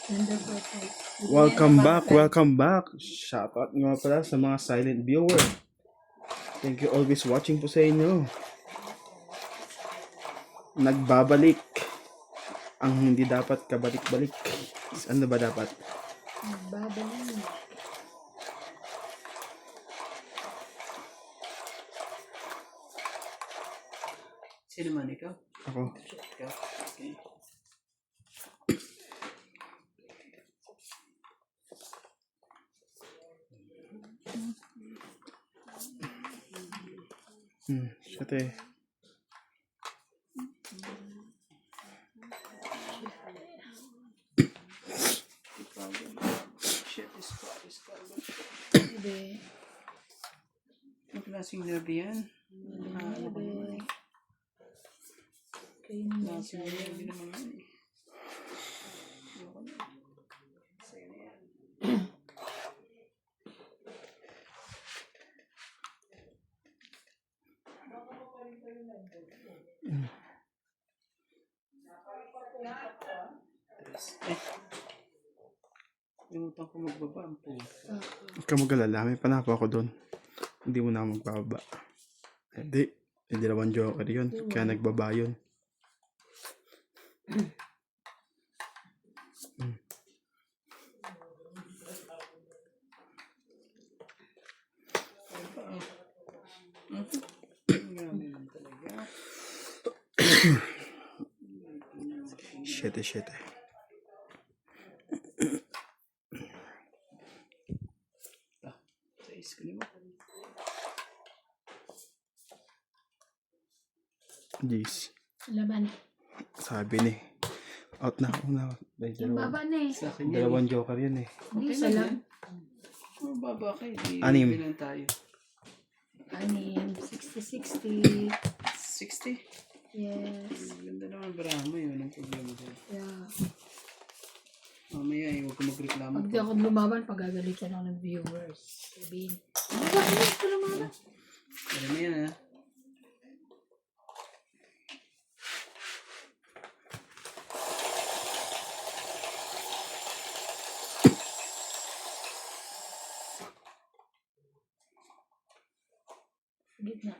Ganda po tayo. Welcome back. Shoutout nga pala sa mga silent viewer. Thank you always watching po sa inyo. Nagbabalik ang hindi dapat kabalik-balik. Ano ba dapat? Babalik. Sino man ikaw? Ako. Ikaw? Okay. Shit eh. Shit, is covered. Bebe. Ang klaseng nerve yan? Ano ba naman? Kayo naman Klaseng tayo. nerve naman yan eh. Ayoko na. Sa'yo na yan. Limutan ko magbaba ang po. Huwag ka mag-alala. May panapo ako doon. Hindi mo na ako magbababa. Hindi. Hindi naman joker yun. Kaya nagbaba yun. Grabe lang talaga. Shit eh. Sa iskri mo. Jeez. Laban. Sabi ni. Out na ako na. Yung baba na eh. Sa akin yan. Dalawang joker yun eh. Hindi Okay isa lang lang. yan. Baba kayo. Anim. Bilang tayo. 60-60. 60? Yes. Ganda naman Brahma yun. Anong problema dyan? Yeah. Mamaya huwag ko magreklamo. Pag di ako lumaban, pagagalitan ako ng viewers. Sabihin, bakit ko lumaban? Alam mo yan ha. Gitna.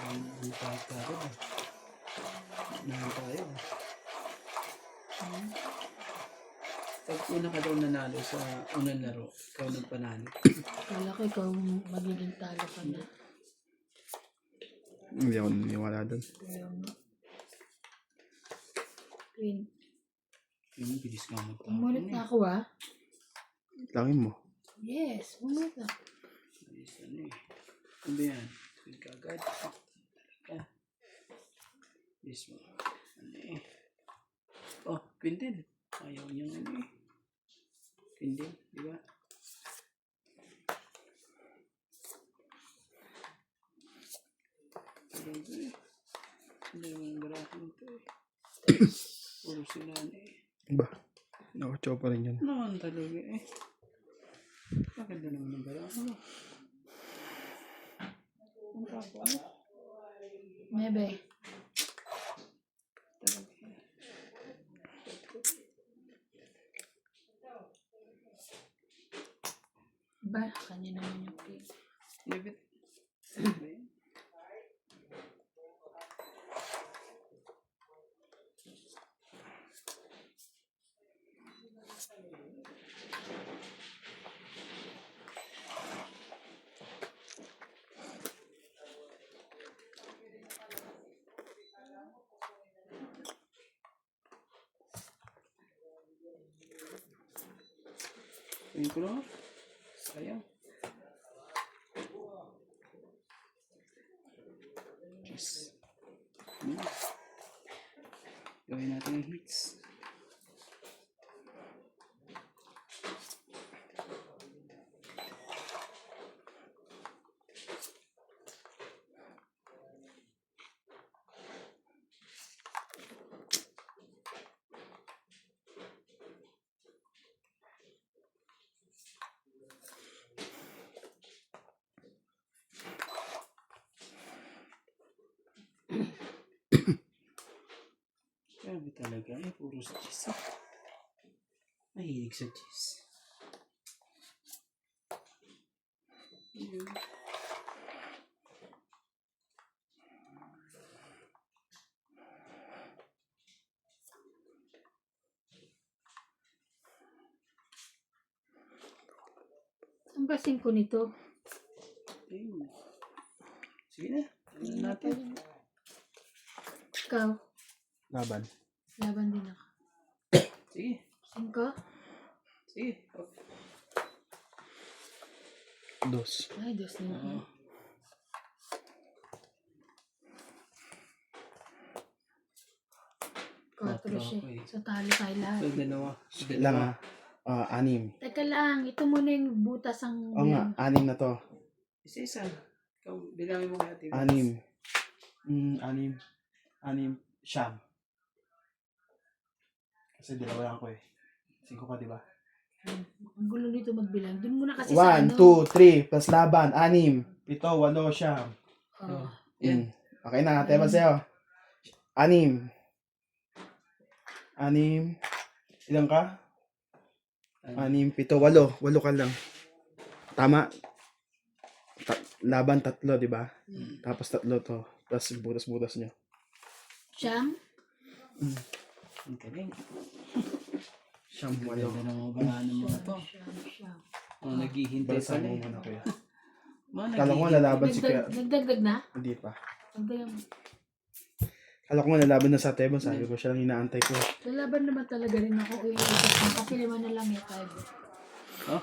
Ang tayo. Nahan tayo. Pag una ka daw nanalo sa unang laro, ikaw nagpanalo. Kala ko ikaw magiging talo ka na. Hindi ako naniwala doon. Queen. Yung bilis ka magtao. Umulit na ako ah. Langin mo. Yes, umulit na. Ayos ano eh. Ano ba yan? Queen ka agad. Talaga. This one. Ano eh. Oh, queen din. Ayaw niyang ano eh. Queen din, di ba? Talaga eh. Hindi naman barahan ito eh. Puro sila na eh. Ba? Nakachow pa rin yun. Naman talaga eh. Maganda naman ang barahan mo. Ang tapo mo. Mebe. Talaga eh. Ba, kanya naman yung queen. Libit. Ano ba yan? Tingin ko lang. Sayang. Yes. Gawin natin ang hits. talaga eh. Puro sa cheese. Mahilig sa cheese. Yun. Ang basin ko nito. Ayun. Sige na. Ano natin? Ikaw, Laban. laban din ako. Sige. Singko? Sige. Oh. Dos. Ay, Diyos na ako. Oo. Quatro Quatro siya. ako eh. So, talo tayo lahat. So, dalawa. Lang ha. 6. Teka lang, ito muna yung butas ang Oo nga, 6 na to. Isa-isa. Ikaw, bilangin mo kaya, Tiba. 6. 6. 6. Siyam. Kasi dalawa lang ako eh. 5 pa, di ba? Ang gulo nito magbilang. Doon muna kasi 1, sa ano. 2, 3, plus laban, 6, 7, 8, siyam. Oh. Yan. Okay na, tayo ba sa'yo? 6. 6. Ilan ka? 6, 7, 8. 8 ka lang. Tama. Laban 3, di ba? Tapos 3 to. Tapos butas-butas nyo. Siyam? Ang galing. Siyam, Ganda ng mga banana mo na to. Siyam. Mga naghihintay Balasan pala mo eh. muna kuya. Mga Kala ko nga lalaban si kuya. Nagdagdag na? Hindi pa. Nagdagdag. Kala ko nga lalaban na sa Tebon. Sabi ko siya lang inaantay ko. Lalaban naman talaga rin ako. Kasi 5 na lang yung 5. Oh?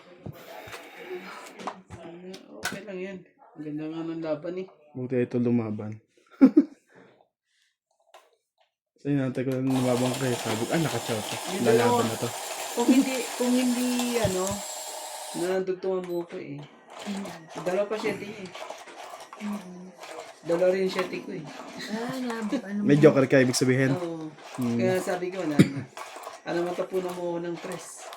Okay lang yan. Ang ganda nga ng laban eh. Buti ito lumaban. So inaantay ko lang lumabang ko eh. Sabi ko, nakachow to. Lalaban na to. Kung hindi, nadugtungan mo ko eh. Dalawa pa siyete eh. Dalawa rin siyete ko eh. Ano May joker ka, ibig sabihin. Oo. Kaya sabi ko, alam mo, tapunan mo ng press.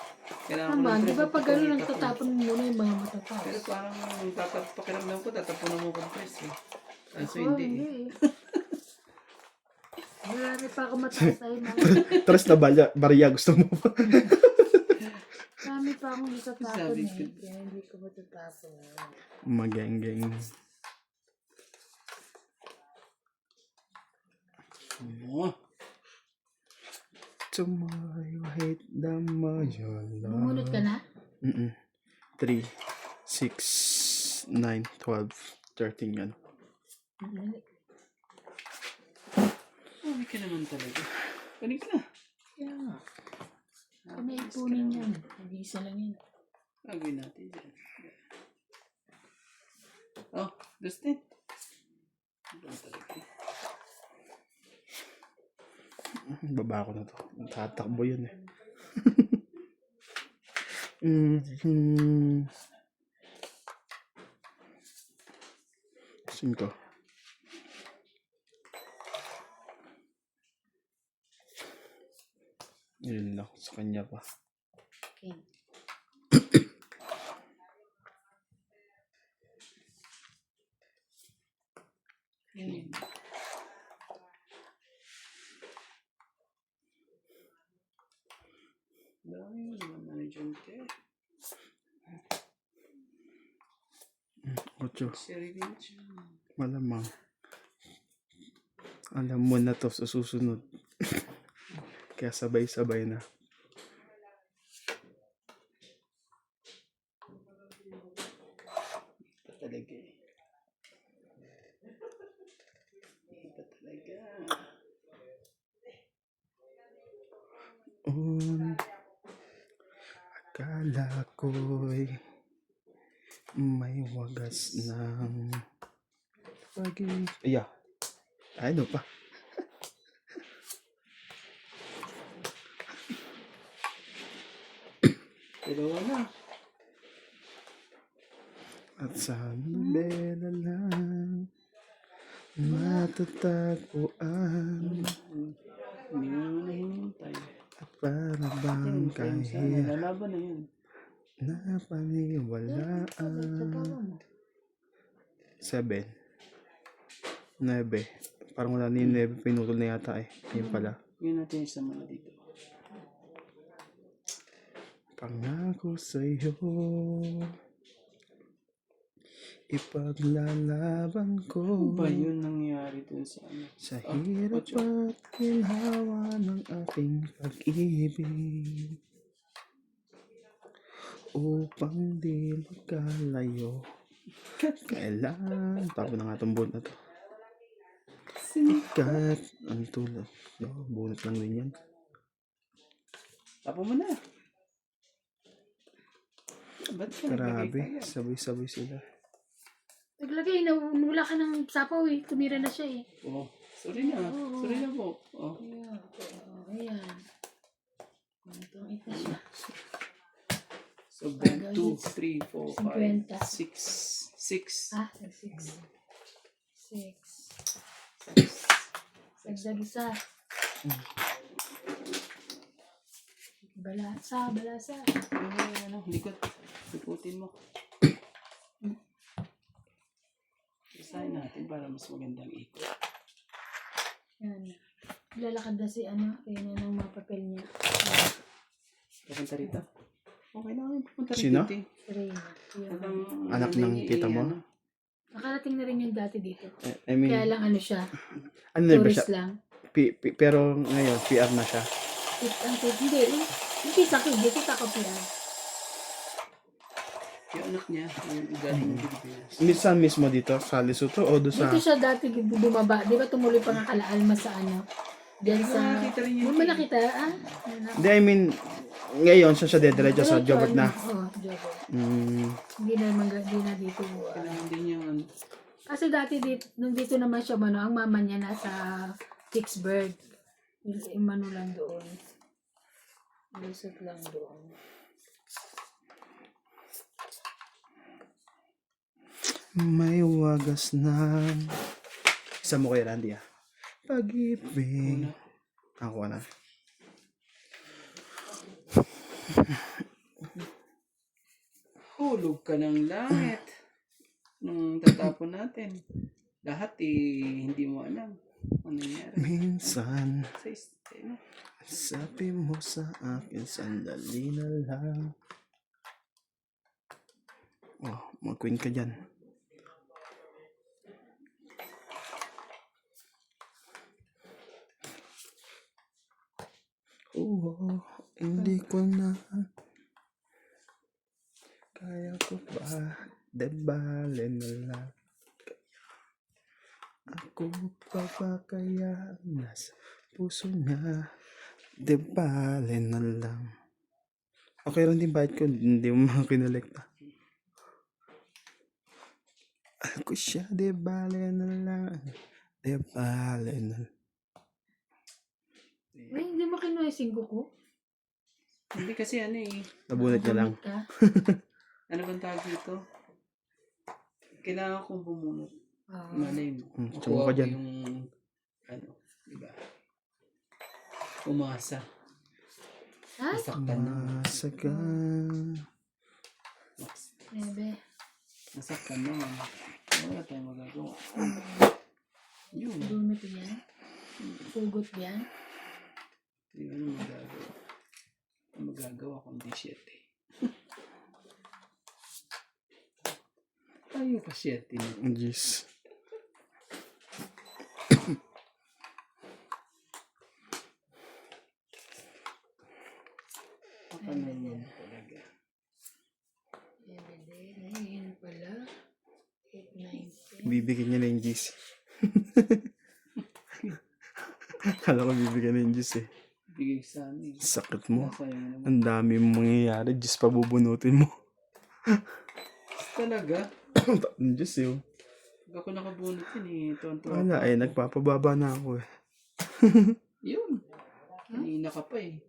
Kailangan ko naman, ng di press. ba pag gano'n Tapon. nagtatapon mo muna yung mga matataas? Pero parang pakiramdam ko, tatapunan mo ko ng press eh. Kaso Oh, hindi eh. Marami pa ako mataas ay mga. Tres na barya gusto mo pa. Marami pa akong natatapon Sabi eh. ko. Kaya hindi ko matatapon. Mageng-geng. Oo. Tomorrow hate the majola. Bumunot ka na? 3, 6, 9, 12, 13 yan. Sabi ka naman talaga. Kanin ka na. Kaya nga. Kung naipunin yan. Mag-iisa lang yan. Gagawin natin dyan. Oh, Dustin. Ito talaga eh. Baba ko na to. Tatakbo yun eh. Cinco. Yun lang. Sa kanya pa. Okay. Dami mo naman na dyan, te. 8. Siri din siya. Malamang. Alam mo na to sa susunod. Kaya sabay-sabay na. Iba talaga eh. Iba talaga. Akala ko'y may wagas ng pag-ibig. Iya. Ano pa? Dalawa na. At sa nobela lang matatagpuan Hindi mo naman nahihintay. at para bang kahit Lalaban na yan. na paniwalaan. 7. 9. Parang wala na yung 9. Pinutol na yata eh. Yun pala. Yun natin isa muna dito. Pangako sa'yo, ipaglalaban ko Ano ba yun nangyari dun sa ano? sa hirap at ginhawa ng aking pag-ibig, upang di magkalayo. Kailan tapo na nga itong buhat na to. Sikat ang tulad. Bunot lang din yan. Tapo mo na. Ba't ka naglagay Grabe, kaya? sabay-sabay sila. Naglagay, wala ka ng sapaw eh. Tumira na siya eh. Oh, sorry na. Sorry na po. Oh. Ayan. Ayan. Itong ito siya. So, 1, 2, 3, 4, 5, 6. 6. Ah, 6. 6. Sagdag isa. Balasa. Ano, likot. Likutin mo. Isahin natin para mas magandang ikot. Yan. Lalakad na si ano, kaya na ng mga papel niya. Pupunta rito. Okay na kami pupunta rito. Sino? eh. Reyna. Yun. Anak ng tita mo? Ano? Nakarating na rin yung dati dito. I mean, Kaya lang ano siya, ano na ba siya? tourist lang. Pero ngayon, PR na siya. Hindi sa akin, dito sa kapiran. Yung anak niya, yung galing ng Pilipinas. Minsan mismo dito, sa Lesotho o doon sa... Dito siya dati bumaba. Di ba tumuloy pa nga Kalaalma sa ano? Diyan sa... Nakita rin yun. Mo nakita, ah? Hindi, I mean, ngayon, siya dediretso sa Jobert na. Oo, Jobert. Mm, Hindi na dito. Kailangan din yung ano. Kasi dati nandito naman siya, mano, ang mama niya nasa Pittsburgh. Yung mano lang doon. Lusot lang doon. may wagas na... Isa mo kay Randy ah. Pag-ibig. Ako na. Hulog ka ng langit. Nung tatapon natin. Lahat hindi mo alam. Ano nangyari? Minsan, Ano? sabi mo sa akin, sandali na lang. Oh, mag-queen ka dyan. Oo, hindi ko na kaya ko ba, debale na lang. Ako pa ba kaya nasa puso niya, debale na lang. Okay lang din bahit ko, hindi mo mga kinolekta. Ako siya, debale na lang. Debale na lang. Ay, hindi mo kinuha yung singko ko? Hindi kasi ano eh. Nabunot niya lang. Ka? Ano bang tawag dito? Kailangan kong bumunot. Oo. Malay mo. Sumo ka dyan. Yung ano, diba? Umasa. Ha? Nasaktan na. Masaga. Bebe. Nasaktan na. Wala tayong magagawa. Yun. Dumit yan? Pugot yan? Yun ang magagawa. Ang magagawa kundi 7. Tayo pa 7. Yes. Makanan yan talaga. Bebe din. Ay, yun pala. 8, 9, 10. Bibigyan niya na yung G's. Kala ko bibigyan na yung G's eh. Bigay sa amin. Sakit mo. Nasayang naman. Ang dami mong mangyayari. Diyos pa bubunutin mo. Talaga? Ang Diyos eh. Oh. Pag ako nakabunot yun eh. Tuwan-tuwa Wala pa. eh. Nagpapababa na ako eh. Yun. Kanina ka pa eh.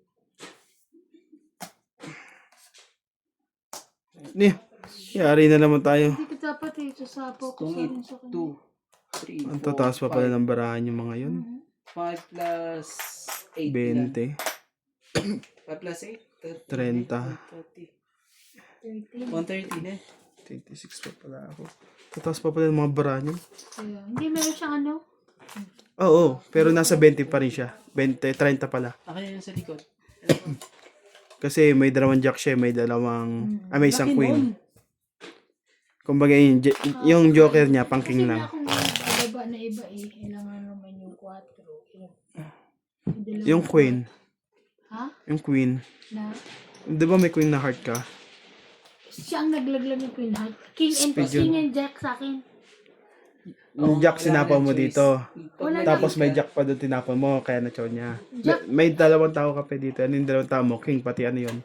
Yari na naman tayo. Hindi ka dapat eh. Sasapo ko sa rin sa kanya. 2, 3, Ang tataas pa pala ng barahan yung mga yun. 5 plus 8. 20. 5 plus 8. 30. 13. 130 na. 26 pa pala ako. Tataas pa pala ng mga barahan yun. Kaya, hindi meron siyang ano. Oo, pero nasa 20 pa rin siya. 20, 30 pala. Kaya yan sa likod. Ano ba? Kasi may dalawang jack siya, may dalawang, may isang Laki queen. nun. Kumbaga yung joker niya, pang king Kasi lang. nga kung bababa na iba kailangan naman yung 4. Yung queen, Ha? yung queen. Na? Di ba may queen na heart ka? Siya ang naglaglag ng Queen Heart. King and Speed King yun. and Jack sa akin. Yung jack sinapa mo dito. Wala Tapos may jack pa doon tinapon mo, kaya na-chow niya. Jack? May dalawang tao ka pa dito. Ano yung dalawang tao mo? King, pati ano yun?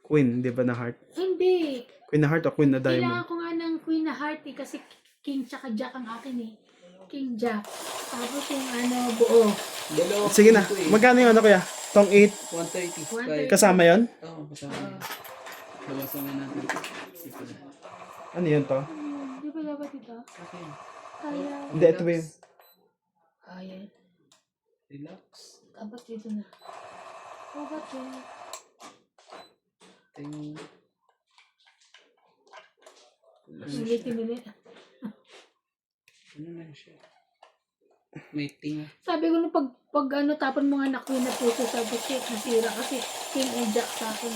Queen, di ba na heart? Hindi. Queen na heart o queen na Kailangan diamond? ko nga ng Queen na Heart kasi King tsaka Jack ang akin King Jack. Tapos yung buo. Dalawa. Sige na, magkano yun ano kuya? Tong 8, 130. kasama yon? Oo, kasama yan. Bawasan na natin. Ito na. Ano yun to? Di ba dapat ito? Okay. Kaya. Hindi, ito ba yun? Ayan. Relax. Tapos dito na. Oh, ba't yun? Ting. Ulitin ulit. Ano na siya? May ting. Sabi ko nung pag tapon mo nga na Queen na puso sa busit, nasira kasi King and Jack sa akin.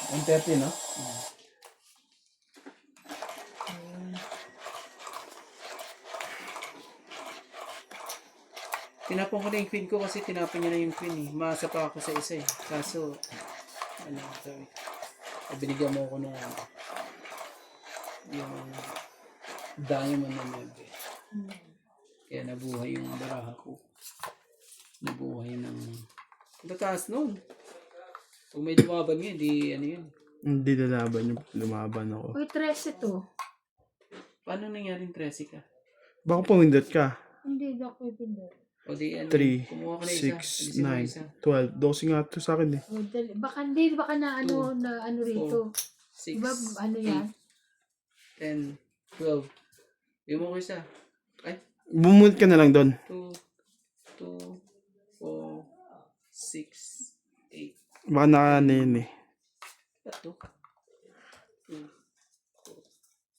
130, no? Tinapon ko na yung queen ko kasi tinapon niya na yung queen eh. Maasa pa ako sa isa eh. Kaso, sabi, binigyan mo ako ng yung diamond na nebe. Kaya nabuhay yung baraha ko. Nabuhay ng tataas nun. Kung may lumaban nga, di ano yun. Hindi lalaban yung lumaban ako. Uy, 13 to. Paano nangyaring 13 ka? Baka pumindot ka. Hindi, Doc Pipindor. O di ano, 3, kumuha ka na isa. 6, Alisin mo isa. 9, 12. 12 nga to sa akin eh. Baka na ano rito. 6, Diba ano yan? 10, 12. Bigyan mo ko isa. Ay, Bumunod ka na lang doon. 2, 2, 4, 6, 8. Baka nakaano yun eh. Ito. 2, 4,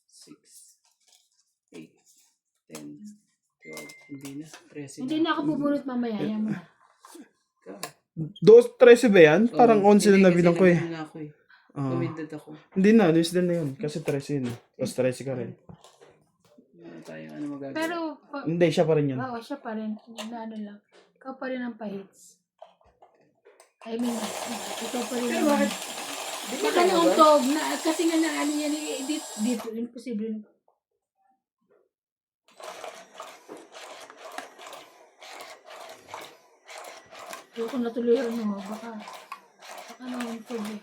6, 8, 10, 12. Hindi na. 13 Hindi na ako bubunot mamaya. Yan mo na. Ikaw. 13 ba yan? Parang 11 Hindi, na kasi nabilang ko eh. nabilang na ako eh. Ah. Tumindad ako. Hindi na, Luis din na yun. Kasi 13 yun eh. Tapos 13 ka rin. Ano tayo, ano magagawa? Pero, Hindi, siya pa rin yun. oo, siya pa rin. Na ano lang. Ikaw pa rin ang pahits. I mean, ikaw pa rin. Pero bakit? Di ba Baka naman? nauntog na, kasi nga na ano yan, dito, imposible. Ayoko natuloy baka nauntog eh.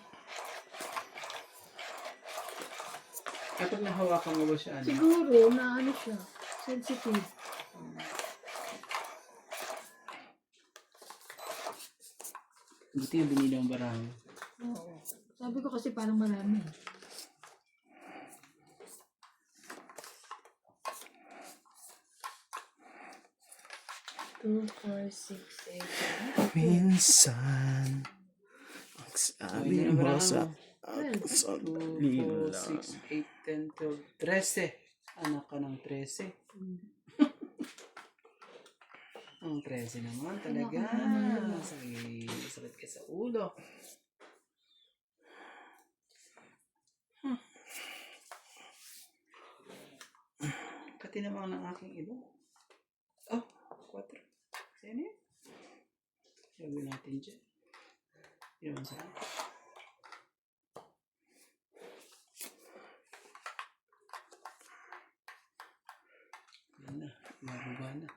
Kapag nahawakan mo ba siya, ano? Siguro, na ano siya, sensitive. Buti yung binili ang barang. Oo. Sabi ko kasi parang marami. Two, four, six, eight, Minsan, ang sabi Ayun, mo marami sa mo. sandali 2, 4, lang. 6, 8, 10, 12, 13. Anak ka ng 13. Ang 13 naman talaga. Sakit ka sa ulo. Pati naman ang aking ilo. Oh, 4. Sino yun? Gagawin natin dyan. Yun naman sa akin. Yan na, maruba na.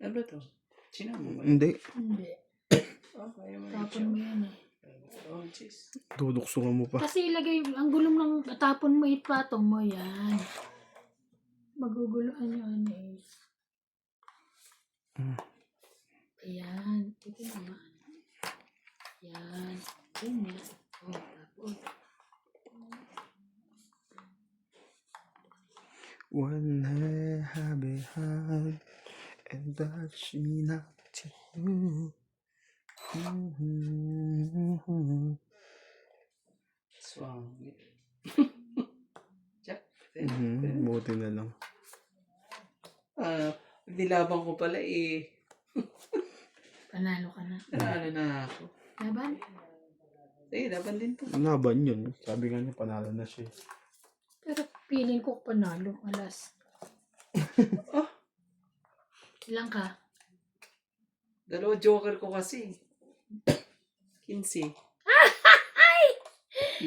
Ano ba ito? Sinama mo ba? Hindi, Hindi. Oh, kaya mo Tapon mo yan eh. Oh, jeez. duduksungan mo pa. Kasi ilagay, ang gulong ng tapon mo, ipatong mo yan. Maguguluhan yun eh. Ayan. Ito naman. Yan. Ganyan. O, tapos. When I have a hand and touch me not to you. Swangit. Check. Buti na lang. Nilabang ko pala eh. Panalo ka na. Nanalo na ako. Laban? Laban din to. Laban yun. Sabi nga niya, panalo na siya. Pero feeling ko panalo. Alas. Oh, Ilang ka? 2 joker ko kasi. 15.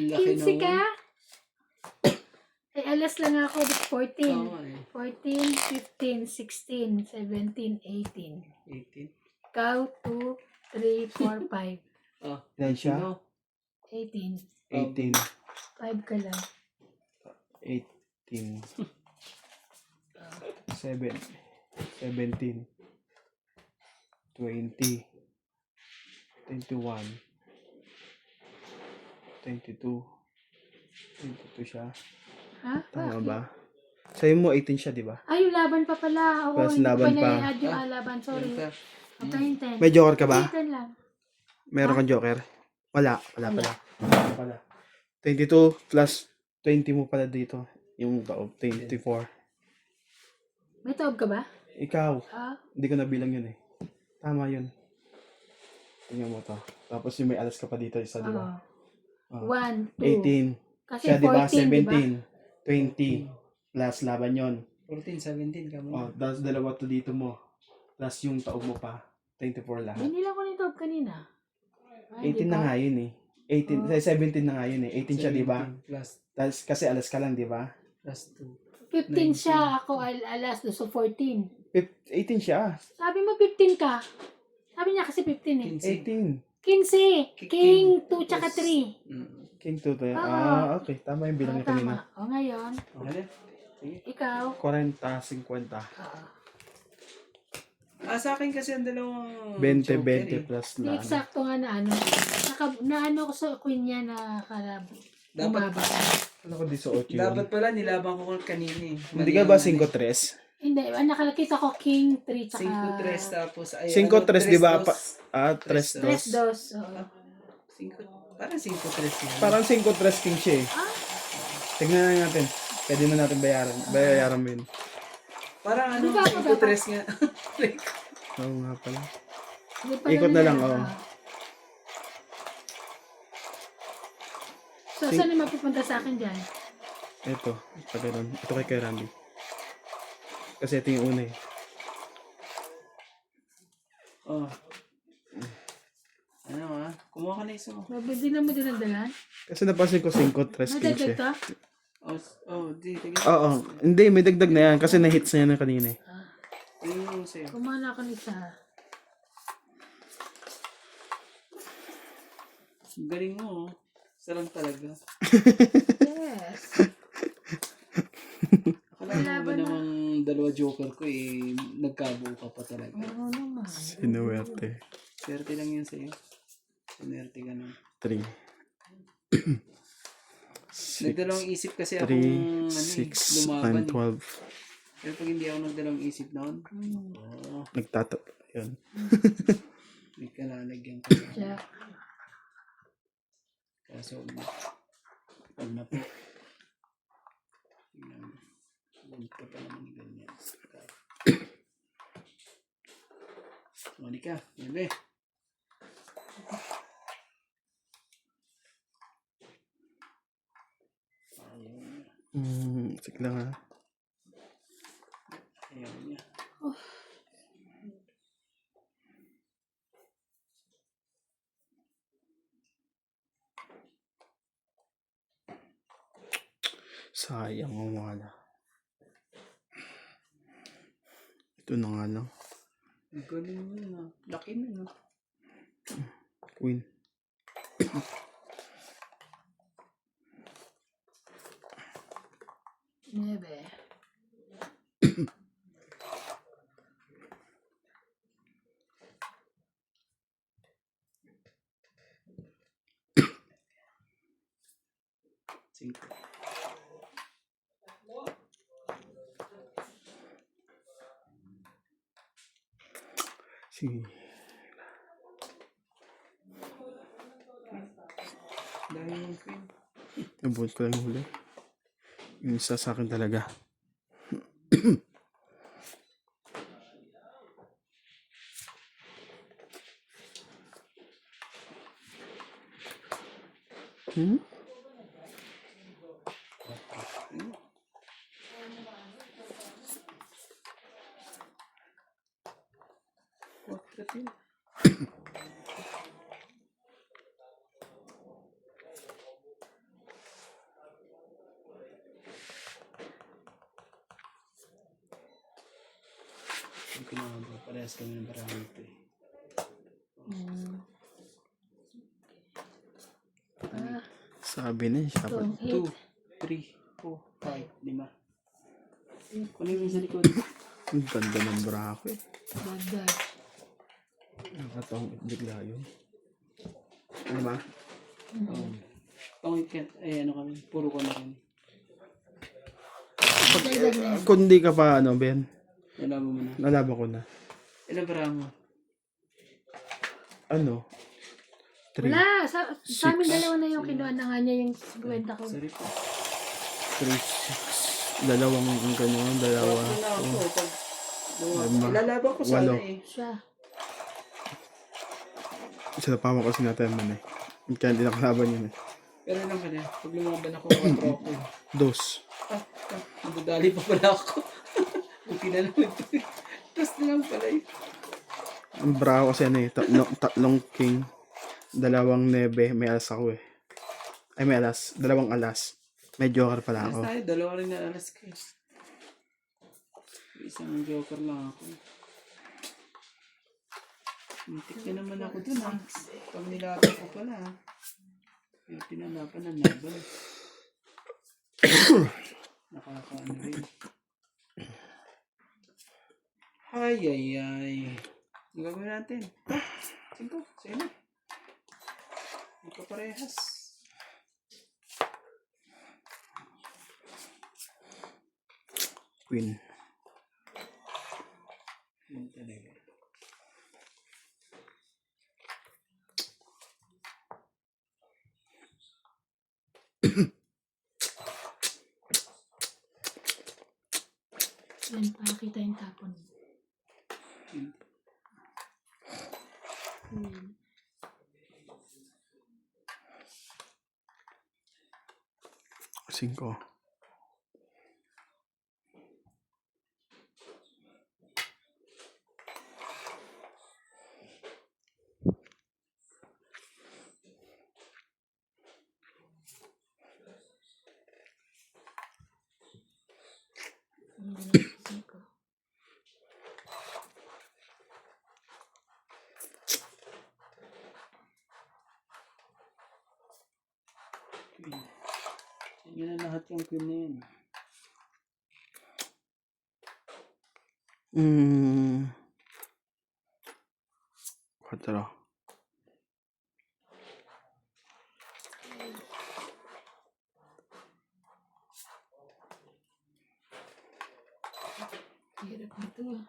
Laki 15 ka? naman. Ay, alas lang ako. 14. Oo nga eh. 14, 15, 16, 17, 18. 18. Ikaw, 2, 3, 4, 5. Oh, Ilan siya? sino? 18. 18. 5 ka lang. 18. 7. 17. 20. 21. 22. 22 siya. Ha? Tama Bakit? ba? Sa'yo mo 18 siya, di ba? Ay, yung laban pa pala. Oo, Plus hindi laban pa pa. na-add yung laban. Sorry. Yun ka. Okay, 10. May joker ka ba? 10 lang. Meron kang joker? Wala. Wala pala. Wala pala. 22 plus 20 mo pala dito. Yung taob. 24. May taob ka ba? Ikaw. Ah, Hindi ko nabilang yun eh. Tama yun. Tingnan mo to. Tapos yung may alas ka pa dito, isa, di ba? oo. Ah. 1, 2. 18. Kasi Siya, di ba? 14, di ba? 17. 20. Plus laban yun. 14, 17 ka mo. Oh, tapos dalawa to dito mo. Plus yung taob mo pa. 24 lahat. Binilang ko na yung taob kanina. Ay, 18 di na ba? nga yun eh. 18, 17 na nga yun eh. 18 siya, di ba? 17 Plus, Tapos kasi alas ka lang, di ba? plus 2. 15 siya. Ako alas do. So 14. 18 siya. Sabi mo 15 ka. Sabi niya kasi 15 eh. 18. 15. King 2 tsaka 3. King 2 to. Oo. Okay. Tama yung bilang niya kanina. Tama. O ngayon, Okay na? Sige. ikaw. 40, 50. Oo. Sa akin kasi ang dalawang 20, joker 20 eh. plus Di na ano. eksakto nga na ano. Na ano ko sa queen niya na karab. Dapat, Umaba. Ano ko 18 yun? dapat pala nilabang ko kanina eh. Hindi ka ba 5-3? Hindi. Nakalakita ko king 3 tsaka 5-3 tapos ay 5-3, di ba? 3-2. 3 dos. Oo. 5, parang 5-3 yun. Parang 5-3 king siya eh. Ah, Tignan na natin. Pwede na natin bayaran. Bayaran mo yun. Parang ano, Di ba ako 5-3 nga. Oo nga pala. di pa Ikot na lang, ah. oo. So, saan na mapupunta sa akin dyan? Ito. Pag ganun. Ito kay Randy. Kasi ito yung una eh. Oh. Ano kumuha ka na isa mo. Mabili na mo din ang dalan? Kasi napansin ko 5-3 king Madagdag siya. ka? Di, Oo. Hindi, may dagdag na yan. Kasi na-hits na yan na kanina eh. tingin mo sa'yo. Kumana ako nisa. Galing mo, oh. Sarang talaga. Yes. Akala mo ba namang 2 joker ko eh, nagkabuo ka pa talaga. Oo naman. Sinuwerte. Swerte lang yun sa'yo. Swerte ka na. 3. Nagdalawang isip kasi ako 3, 6, lumaban 9, 12. Pero pag hindi ako nagdalawang isip noon, Nagtatap. Yun. may kalalagyan ko. Siya. Kaso, pag na po. Tingnan mo. Huwag ka pa naman ganyan. Mali ka. Yabe. Sige lang ha. Ayaw niya. Sayang ang wala. Ito na nga lang. Galing mo na. Laki na no. Queen. Nebe. Sige. Dahil yung queen. Nabuhat ko lang yung huli. Yung isa sa akin talaga. Hmm? Quattro din. Yung pinakabago, parehas kami ng barang ito eh. Sabi na siya. 2, 3, 4, 5, 5. Kunin mo yung sa likod. Ang ganda ng brako eh. Bagdad. Nakatawang bigla yun. Ano ba? Pangit ano kami, puro ko na rin. Kundi ka pa ano, Ben? Nalaman mo na. Nalaban ko na. Ilan barang mo? Ano? 3. Wala. Sa amin dalawa na yung kinuha na nga niya yung 50 ko. Sorry po. 3, 6. Dalawang ganyan. Dalawa. Wala ako. Pag Lima. ilalaban ko sana Walo. eh. Siya. Isa na pama kasi natin man eh. Kaya hindi nakalaban yun eh. Pero lang kanya, pag lumaban ako, makatro ako eh. 2. Nabudali pa pala ako. Buti na lang ito eh. Tapos na lang pala eh. Ang brako kasi ano eh. Tatlong king. Dalawang nebe. May alas ako eh. Ay may alas. Dalawang alas. May joker pala Alas ako. tayo, dalawa rin na alas ko eh. Isang joker lang ako. Muntik na naman ako dun ah. Pag nilaban ko pala ah. Yung pinalaban ng laban. Nakakaano rin. Ay, ay, ay. Ang gagawin natin? 5, sa'yo na. Magkaparehas. Queen. Yun talaga. Yan, pakita yung tapon. Yun. Yan. 5. Cinco. Queen. Yan na lahat yung queen na yun. 4. Hirap nito ah.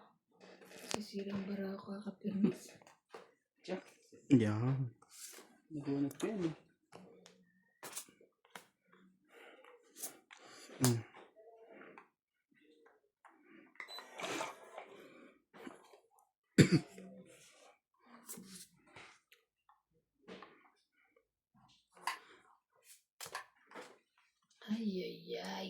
Sisirang bara ako kakapirmis. Jack. Yan. Nagwanag ko yan eh. Ay, ay, ay.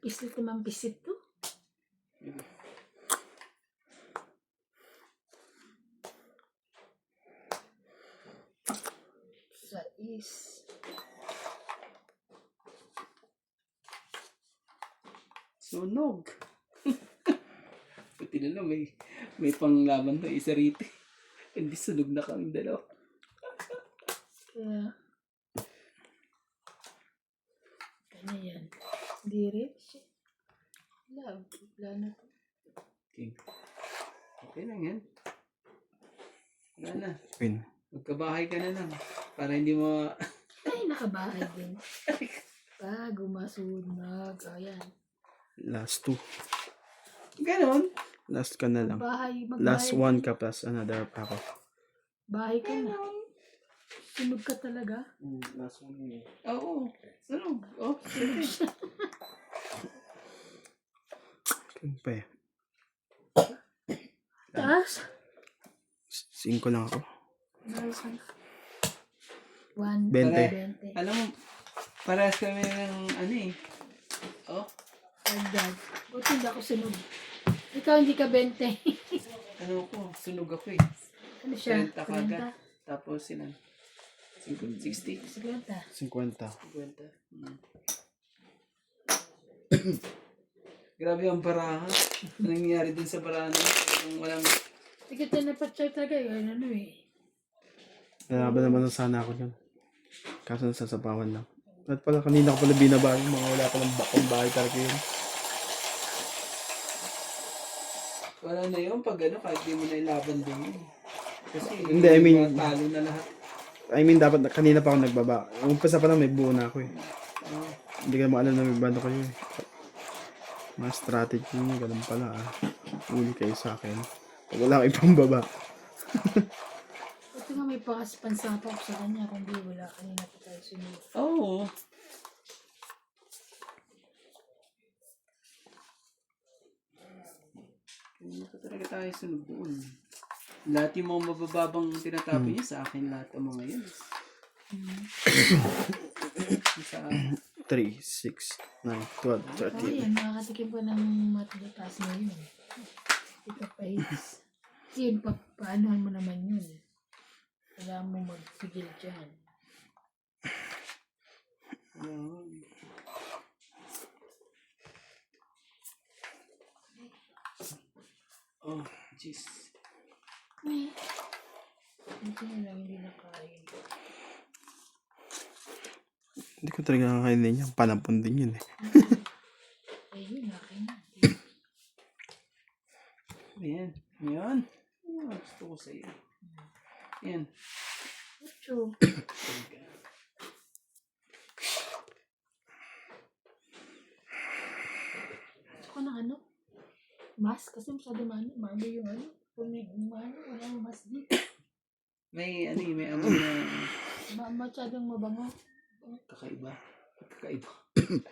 Pisit naman pisit to. Sais. Sunog. Buti na lang may panglaban to isa rito. Hindi sunog na kami dalawa. Kaya, ano yan? Hindi rich. Wala na to. King. Okay lang yan. Wala na. Queen. Magkabahay ka na lang. Para hindi mo... Ay, nakabahay din. Bago masunog. Ayan. Last two. Ganon. Last ka na lang. Magbahay Last one ka plus another pa ako. Bahay ka na. Sunog ka talaga. Last one yun. Oo. Sunog. Oh, sunog. King pa eh. Taas. 5 lang ako. Narasan. 1, 20. 20. Alam mo, parehas kami ng ano eh. Oh, Agad. Buti hindi ako sunog. Ikaw hindi ka 20. ano ko, sunog ako eh. Ano siya? 30 kagad. Tapos sinan. 60. 50. 50. 50. Grabe ang baraha. Anong nangyayari dun sa baraha na yun? Walang... Hindi kita napacheck talaga yun. Ano eh. Nalaban naman sana ako dyan. Kaso nasasapawan lang. At pala kanina ko pala binaba yung mga wala palang bakong bahay talaga yun. Wala na yun pag ano, kahit di mo na ilaban din yun. Kasi Hindi, I mean- talo na lahat. I mean, dapat kanina pa ako nagbaba. Ang umpisa pa lang may buo na ako eh. Oh, Hindi ka maalam na may bando kayo eh. Mga strategy niyo, ganun pala ah. Uli kayo sa akin. Pag wala kayo pang baba. Ito nga may pansapap sa kanya. Kundi wala kanina pa tayo sunod. Oo. Hindi pa talaga tayo sunod doon. Lahat yung mga mabababang tinatapon niya sa akin lahat ang mga yun. Sa 3, 6, 9, 12, 13. Ayan, makakatikim pa ng matatas na yun. Ito pa hits. Yun, paanohan mo naman yun. Kailangan mo magpigil dyan. oh, jeez. Ito na lang hindi nakain. Hindi ko talaga kakainin yan. Panampon din yun eh. Ayun, akin na. Ayan. Ayan. Oh, gusto ko sa'yo. Ayan. Ocho. Gusto ko ng ano? Mas? Kasi masyado maano yung ano. Kung may umano, wala mo mas dito. May ano may amoy na Masyadong mabango. kakaiba. Kakaiba.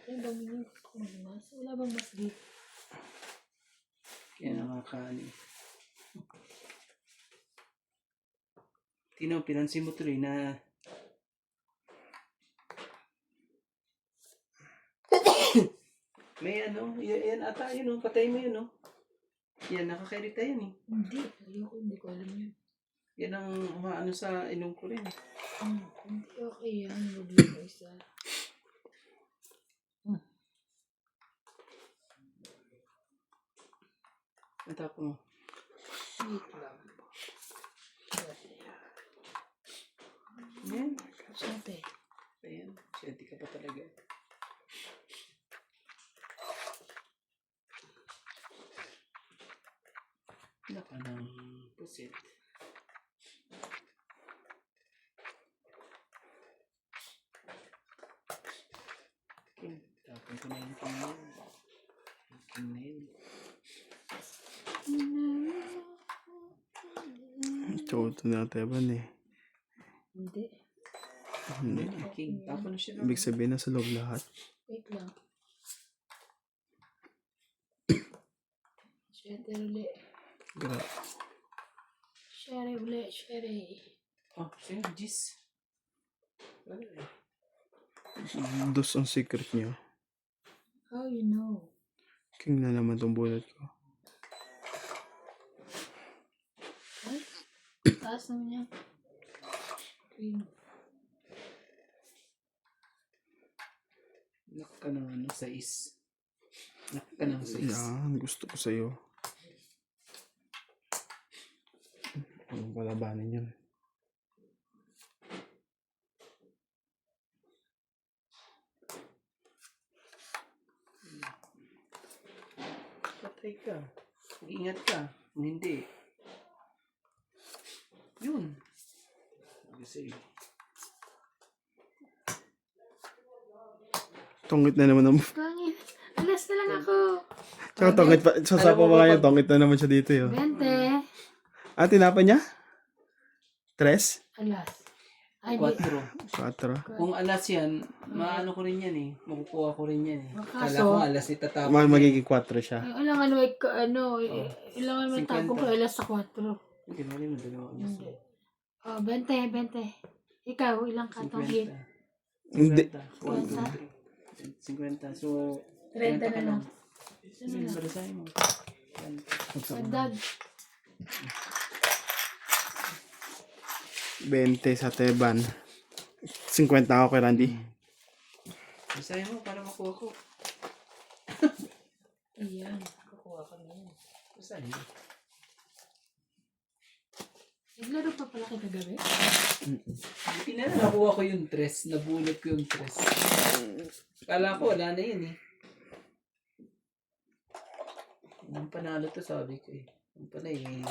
Yung bango yung gusto ko ng mas. Wala bang mas dito? Kaya nakakaano. Tino, pinansin mo tuloy na may ano, yan ata yun, patay mo yun, no? Yan, nakakairita yan eh. Hindi. Ayoko, hindi ko alam yun. Yan ang umaano sa ilong ko rin. Hindi okay yan. Huwag lang isa. Natapon mo. Wait lang. Yan. Siyempre. Ayan, siyempre ka pa talaga. Naka ng pusit. Okay, tapon ko na yung king na yun. Yung king na yun. Choto na taban eh. Hindi. Hindi. Yung king, tapon na siya. Ibig sabihin na sa loob lahat. Wait lang. Siyempre uli. Grabe. Shere uli. Shere. Oh, sa'yo, Jis. Wala eh. Dos ang secret niyo. How you know? King na naman tong bunot ko. Ay? Taas naman niya. Queen. Nak ka ng ano, sais. Nak ka ng sais. Yan, gusto ko sa'yo. Anong palabanin yun? Patay ka. Ingat ka. Kung hindi. Yun. Kasi, Tongit na naman ang... Kangin. Alas na lang ako. Tsaka tongit pa. Sasapa Alam mo pa ba nga pag- yung tongit na naman siya dito yun. 20. Ah, tinapa niya? 3? Alas. Ay, 4. 4? Kung alas yan, maano ko rin yan eh. Makukuha ko rin yan eh. Kaso- Kala ko alas itatapon. Magiging 4 siya. Ilangan mo, ilangan mo 50. tapong ko alas sa 4. Hindi, mali mo dalawa alas. Hindi. Oh, 20, 20. Ikaw, ilang katong hit? 50. Hindi. 50. So, 30 na lang. Sige, balisahin mo. Sagdag. 20 sa Teban. 50 ako kay Randy. Balisahin mo para makuha ko. Ayan. Kukuha ka na yan. Balisahin mo. Naglaro pa pala kita gabi? Buti na lang nakuha ko yung dress. Nabunot ko yung dress. Kala ko wala na yun eh. Yung panalo to sabi ko eh. Yung pala eh.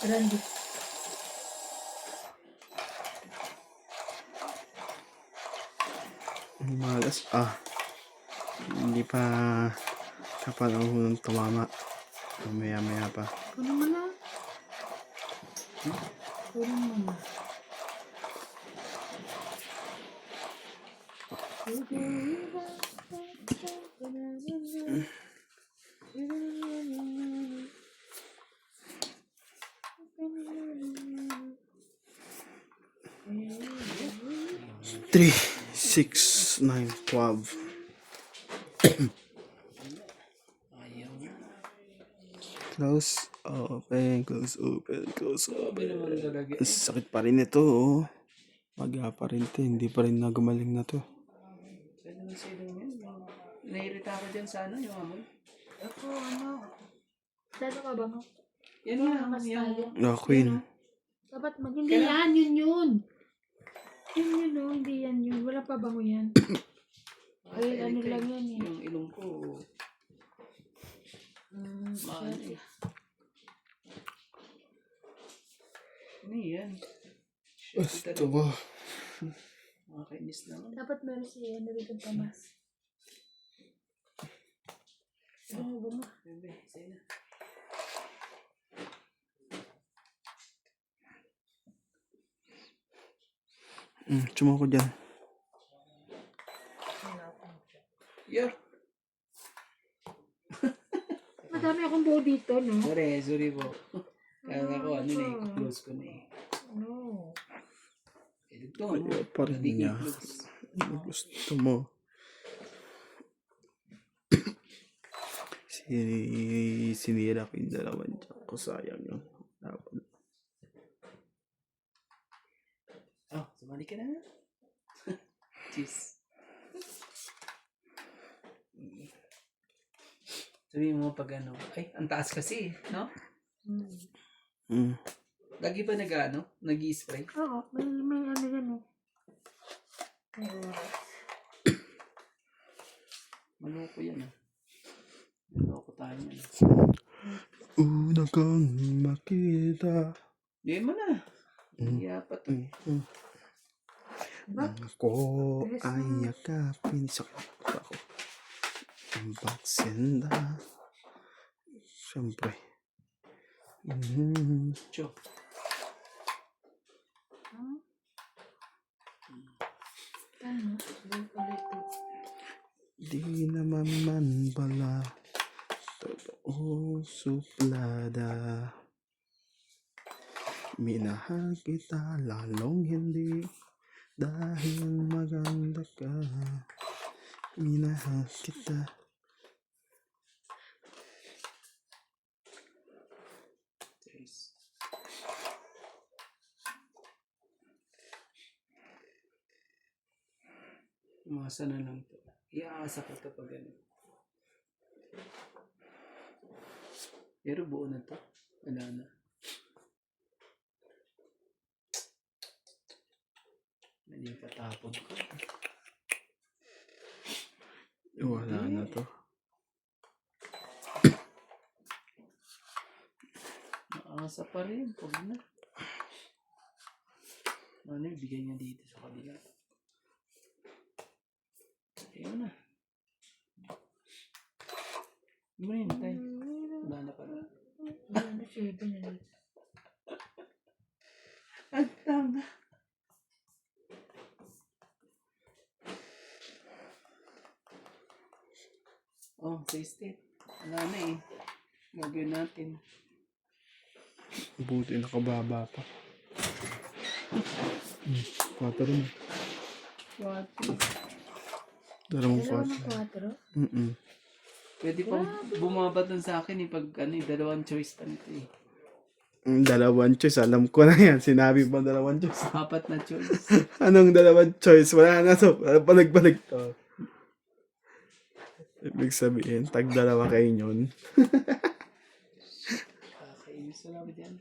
Randy. Malas. Hindi pa kapanahon tumama. Maya pa. Kunin mo na. Kunin mo na. Three, 6, 9, 12. Ayaw. Close, open, close, open, close, Sabi open. naman talaga. Ang sakit pa rin ito, oh. Maga pa rin ito. Hindi pa rin nagumaling na to. Pwede naman sa ilong yan. Nairita ko dyan sa ano, yung amoy. Ako, ano? Dalo ka ba mo? Yan nga, Mas yung... tayo. No, Queen. Dapat hindi yan, yun. Yun, no, hindi yan yun. Wala pa bango yan. Ay, ano lang yan eh. Yung ilong ko, maano eh. Ano yan? Gusto ko. Makakainis naman. Dapat meron siya yan, nabigyan pa mas. Ano ba mo? Bebe, sa'yo na. Tsuma ko dyan. Yeah. Madami akong buo dito, no? Sorry po. Kaya nga ko, ano na eh, close ko na eh. No. Ito, Ayaw pa rin niya. Ano gusto mo? Sinira ko yung dalawang jack ko. Sayang yun. Dapat. Oh, sumali ka na. Cheers. Sabihin mo pag ano, ay, ang taas kasi, no? Lagi ba nag-i-spray? Oo, may ano yan eh. May oras. Maloko yan ah. Maloko tayo yan. Una kang makita. Di mo na. Hindi apat. Ako ay yakapin. Sakit ako. Ang baksinda. Siyempre. Cho. Ano? Ulit. Di naman man pala totoo suplada. Minahal kita lalong hindi dahil maganda ka. Minahal kita. Cheers. Umasa na lang to. Iaasa ko to pag ano. Pero buo na to. Wala na. Mali yung patapon ko. Wala na to. Umasa pa rin. Huwag na. Ano, ibigay niya dito sa kabila. Ayun na. Hindi mo na hinintay. Wala na pala. Ano, 7 na. Ang tanga. Oh, sa step. Wala na eh. Gagawin natin. Buti nakababa pa. 4 na. 4. Dalawang Dalawa 4. ng 4. Pwede pang bumaba dun sa akin eh. Pag ano eh, dalawang choice pa nito eh. Dalawang choice. Alam ko na yan. Sinabi pa dalawang choice. 4 na choice. Anong dalawang choice? Wala na to. Balik-balik to. Ibig sabihin, tag-dalawa kayo yun. Kakainis na namin yan.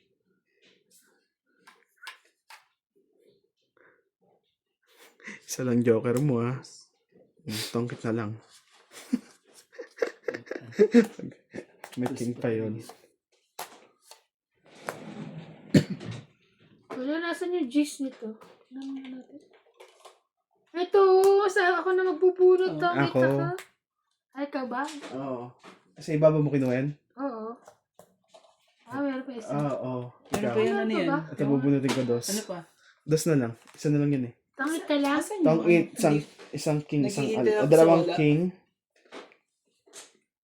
Isa lang joker mo ha. Tongkit na lang. May king pa yun. Wala, nasan yung gist nito? Tignan muna natin. Ito, sa ako na magbubunot to. Ako. Ay, ka ba? Oo. Kasi ibaba mo kinuha yan? Oo. Meron pa isa. Oo. Ano Ikaw. pa yan? Ano yan? At bubunutin ko dos. Ano pa? Dos na lang. Isa na lang yun eh. Tangit ka lang. Tongkit, isang king, isang Naghihintay ako sa dalawang wala. king,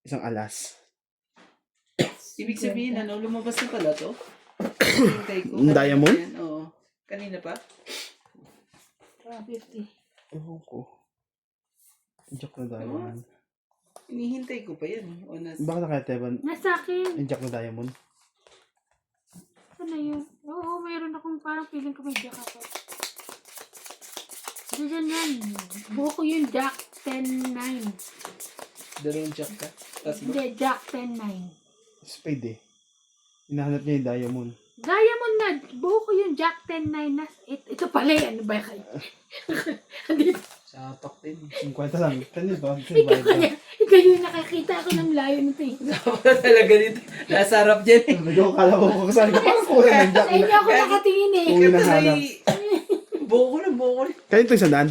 isang alas. Ibig sabihin, ano, lumabas na pala to? Hintay ko. Diamond? Yan, oo. Kanina pa? 50. Ewan ko. Jack na diamond. Hinihintay ko pa yan. O nas... Baka na kaya Teban, Nasa akin. yung Jack na diamond. Ano yun? Oo, mayroon akong parang feeling ko may jack ako. Diyan yan. Buo ko yung jack 10-9. Dalawang jack ka? Tapos ba? Hindi, jack 10-9. Spade eh. Hinahanap niya yung diamond. Diamond na. Buo ko yung jack 10-9 na. Ito pala yan. Ano ba kayo? Andito. Sapak din. 50 lang. Kanina ba? Ikaw kaya. Ikaw yung nakakita ako ng layo nito eh. Wala talaga dito. Nasa harap dyan eh. Nagawa kala ko kasali ko. Parang kuha ng Jack. Sa inyo ako nakatingin eh. Uwi na hanap. Buo ko na. Kaya ito isang daan.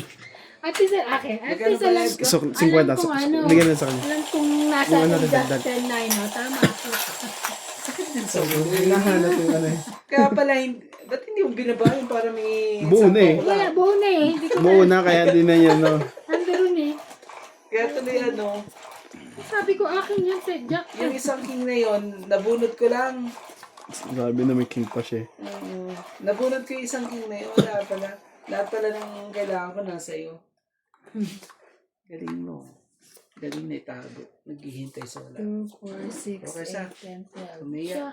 Ate sa akin. Ate Magkano sa ba lang. yan? So, 50. Alam kung ano. Bigyan na sa kanya. Alam kung nasa Buwan yung natin jack dagdag. 10-9. No? Tama ako. Sakit din sa So, ulo. hinahanap yung ano eh. Kaya pala, ba't hindi mo binabayan para may... Buo na eh. sampo Wala, lang? buo na eh. Hindi ko Buo na kaya din na yan no. Nandaroon eh. Kaya tuloy ano, Sabi ko akin yan sa jack. yung isang king na yon, nabunot ko lang. Grabe na may king pa siya eh. Nabunot ko yung isang king na yun. Wala pala. Lahat pala ng kailangan ko nasa iyo. Galing mo. Galing na itago. Naghihintay sa wala. 2, 4, 6, Okay, sa? 8, 10, 12. Umiyak. Siya.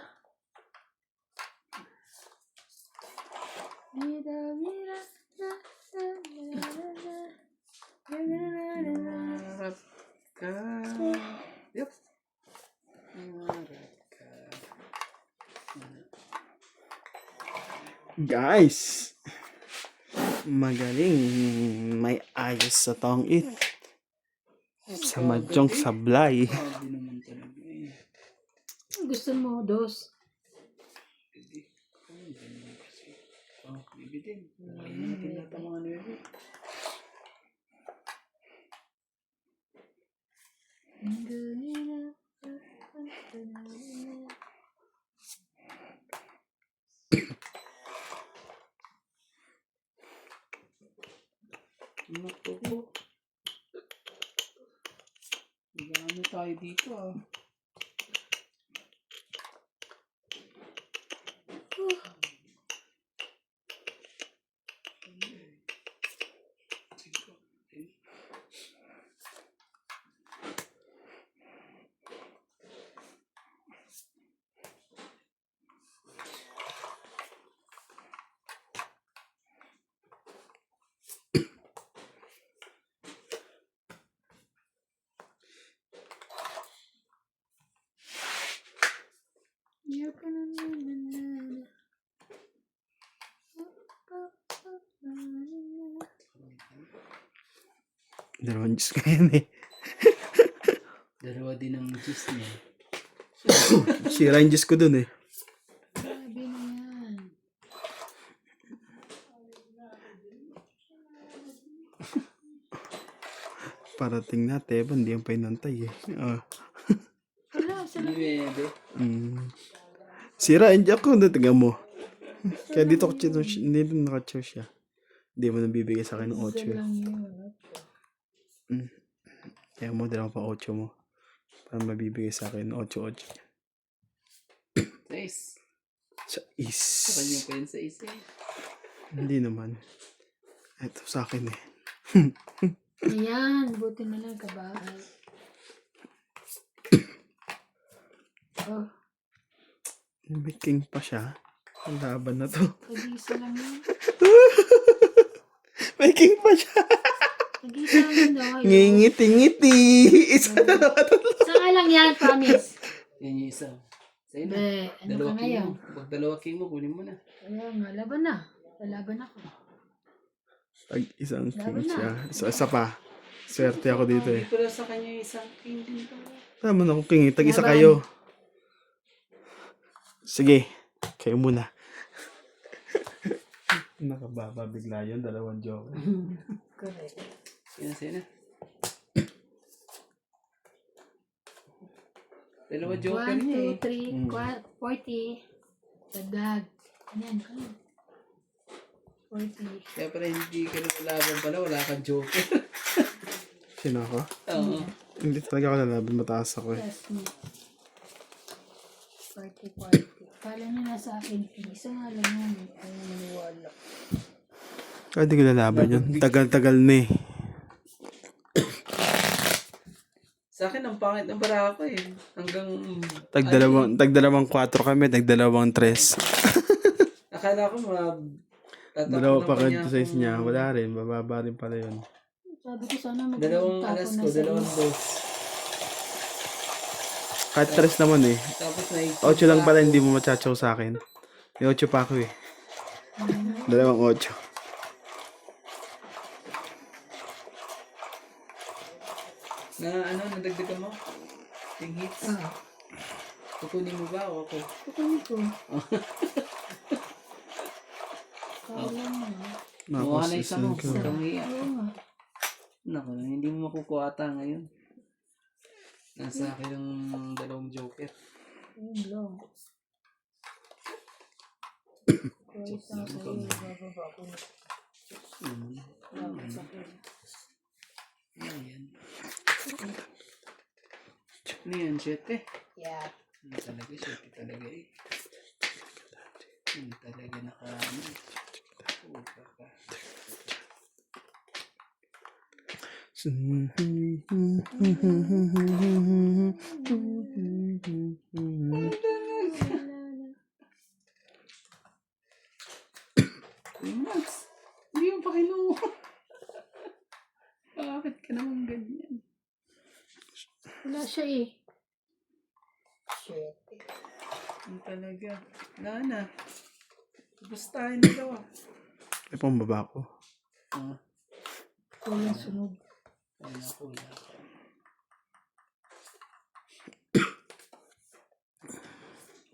Vida, vida, na, na, na, na, na. Na, na, na, na, na. Harap ka. Yup. Harap ka. Guys! Magaling. May ayos sa tongit. Sa madyong sablay. Grabe naman talaga eh. Gusto mo, dos. Pwede. Ano ganyan kasi? Oh, bibi din. Alam natin lahat ang mga nere. Naku po. Ano tayo dito ah. Dalawang Diyos ka yan eh. Dalawa din ang cheese niya. Sira yung Diyos ko dun eh. Parating na, Teba, hindi yung painantay eh. Wala, sa Hindi pwede. Sira, hindi ako, tingnan mo. Kaya dito ko dito naka-choose siya. Hindi mo nabibigay sa akin ng 8 eh. lang yun. Kaya mo, dala mo pa 8 mo. Para mabibigay sa akin 8-8. Nice. Sa is. Sa kanya pa yun sa isa. Hindi naman. Ito sa akin eh. Ayan, buti na lang kabahay. Oh, May king pa siya. Ang laban na to. tag-isa lang yun. May king pa siya. Tag-isa lang yun daw. Ayun. Ngingiti-ngiti. Isa na Saka lang yan, promise. Yan yung isa. Sa'yo na. Be, ano ka Dalawa king ngayon? mo. Pag dalawa king mo, kunin mo na. Kaya nga, laban na. Lalaban ako. Pag isang king Laban na. siya. Isa pa. Swerte ako dito eh. Hindi pala sa kanya yung isang king din to. Tama na kung king eh. Tag-isa Laban. kayo. Sige. Kayo muna. Nakababa bigla yun. 2 joke. Correct. Sino na. Dalawa joker 1, niya 2, 3, 40. Dagdag. Ayan, ano? 40. Kaya pala hindi ka lumalaban pala, wala kang joker. Sino ako? Oo. Hindi talaga ako lalaban. Mataas ako eh. Plus me. 40. Kala niya nasa akin. Isa nga lang yun. Ayaw maniwala. Kaya di ko lalaban yun. Tagal-tagal na eh. Sa akin, ang pangit ng bara ko eh. Hanggang... Tag-2 4 kami. Tag-2 3. Akala ko Dalawa pa kayo size niya. Wala rin. Bababa rin pala yun. Sabi ko sana Dalawang magtapon alas na ko, sa dalawang is. dos. Kahit 3 naman eh. Tapos na 8 lang pala hindi mo machachaw sa akin. May 8 pa ako eh. 2 8. Na ano, nadagdagan mo? Yung hits? Ah, Kukunin mo ba o ako? kukunin ko. Kala mo. Mukha na isa mo. ko. Huwag kang hiya. Oo nga. Naku, hindi mo makukuha ata ngayon. Nasa akin yung 2 joker. Ayun lang. Kaya isa nga sa'yo. Bababa ko na. Wala sa akin. Ayan. Ano yan, 7? Yeah. Hindi talaga, 7 talaga eh. Hindi talaga Puta ka. Max, hindi yung pakinuha. Bakit ka naman ganyan? Wala siya eh. Shit. Hindi talaga. Nana. Gustahin na daw. May pambaba ko. Ah, Walang sunod. wala ko, wala ko.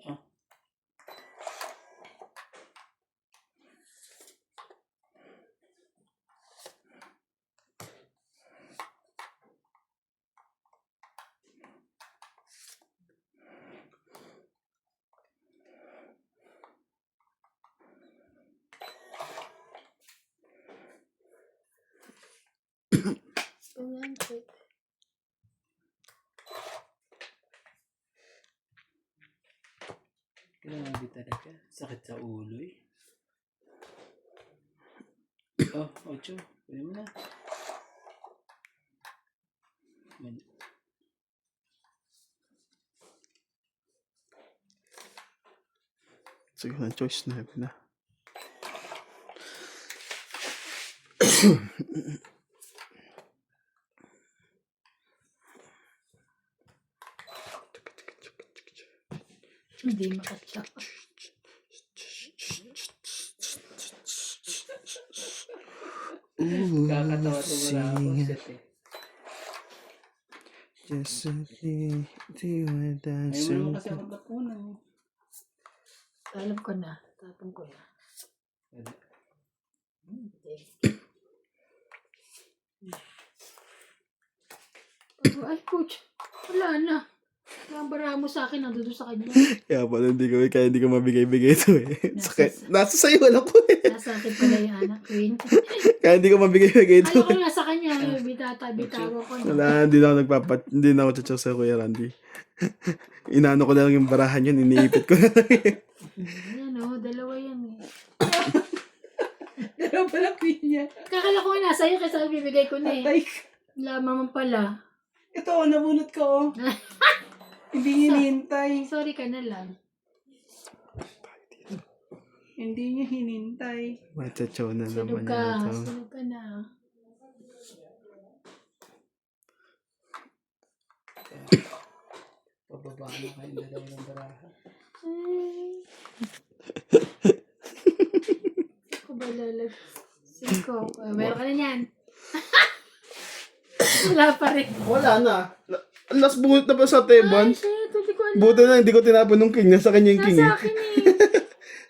Ah. Ayan, shit. Grabe talaga. Sakit sa ulo eh. Oh, 8. Pwede mo na. Mali. Sige na, choice na. Na. Hindi makatsak. Kakatawa to wala ako. Shit eh. Just something to what I Ayaw mo naman kasi ako tapunan eh. Alam ko na. Tapon ko na. Pwede. Hindi. Ay, coach. Wala na. Ang bara mo sa akin, nandun sa kanya. Kaya pala hindi ko mabigay-bigay ito eh. Nasa- Sakit. Nasa sa'yo, alam ko eh. Nasa akin pala yung anak, Queen. Kaya hindi ko mabigay-bigay ito. Ayoko nga sa kanya. Bitawa ko. No? Wala, hindi na ako tsatsak sa Kuya Randy. Inaano ko na lang yung barahan yun, iniipit ko na lang eh. Yan o, dalawa yan eh. Dalawa pala queen niya. Kakala ko nga nasa iyo kasi bibigay ko na eh. Atay. Laman pala. Ito, nabunot ko. Hindi niya hinintay. Sorry ka na lang. Hindi niya hinintay. Machachaw na Sunog naman ka. yan ito. Sunog ka na. Pababaan mo kayong dalawa ng baraha. Ako ba lalag? Siko. Meron ka na yan. Wala pa rin. Wala na. Last bungot na pa sa Teban. Ay, shit. Hindi ko alam. Buti na hindi ko tinapon ng king. Nasa kanya yung king Nasa eh. akin eh.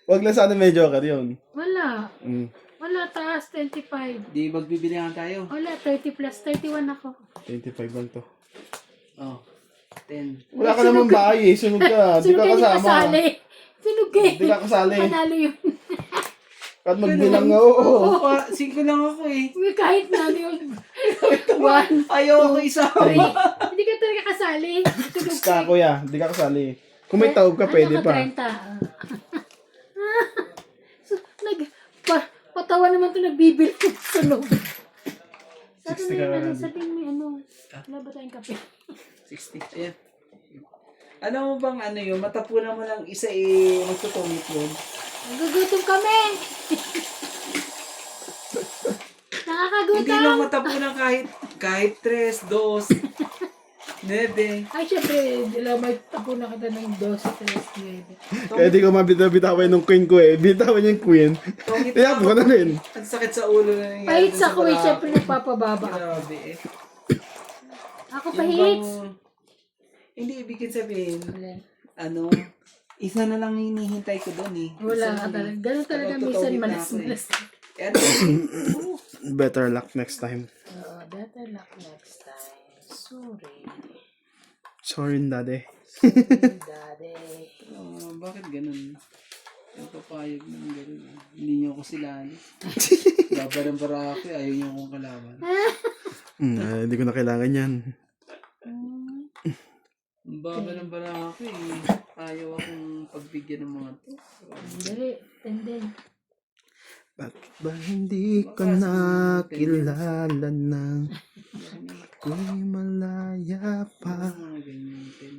Wag lang sana may joker yun. Wala. Mm. Wala, taas. 25. Di magbibilihan tayo. Wala, 30 plus. 31 ako. 25 lang to. Oh, 10. Wala ka naman bahay eh. Sunog ka. Di Sunog ka ka, hindi kasama. kasali. Sunog eh. Di ka kasali. Panalo yun. Kahit magbilang nga, oo. Oo, 5 lang ako eh. Uy, kahit na ano yun. 1, Ayaw ako isama. 3. Hindi ka talaga kasali. Sunog Basta kuya, di ka kasali. Kung may taob ka, pwede pa. 30. So, patawa naman ito nagbibil ko sunog. 60 ka na. Sabihin mo ano. Wala ba tayong kape? 60. Ayan. Alam mo bang ano yun? Matapunan mo lang isa eh. Magtutumit yun. Nagugutom kami. Hindi Nakakagutom. lang matapunan kahit 3, 2, 9. Ay, syempre, may tapo na kita ng 12, 13, 9. Kaya di ko mabitaw-bitawan ng queen ko eh. Bitawan yung queen. Tungit Tinapon ko na rin. Ang sakit sa ulo na nangyari. Pahit dun sa kuwi, baraha. syempre nagpapababa. Grabe eh. Ako Yung pahit. bang- Hindi ibigin sabihin, Wala. ano, isa na lang hinihintay ko doon eh. Wala Isa ka lang talaga. eh. Ganun talaga Kapag minsan tutawid na ako malas-malas. Eh, ano, Better luck next time. Oo, better luck next time. Sorry. Sorry, daddy. Sorry, daddy. bakit ganun? Yung papayag ng ganun. Hindi niyo ako silali. Babarang-bara ako eh. Ayaw niyo akong kalaban. Hindi ko na kailangan yan. Babarang-bara ako eh. Ayaw akong pagbigyan ng mga to. Dali, tenden. Bakit ba hindi ka nakilala ng ako'y malaya pa Mga ganyan din.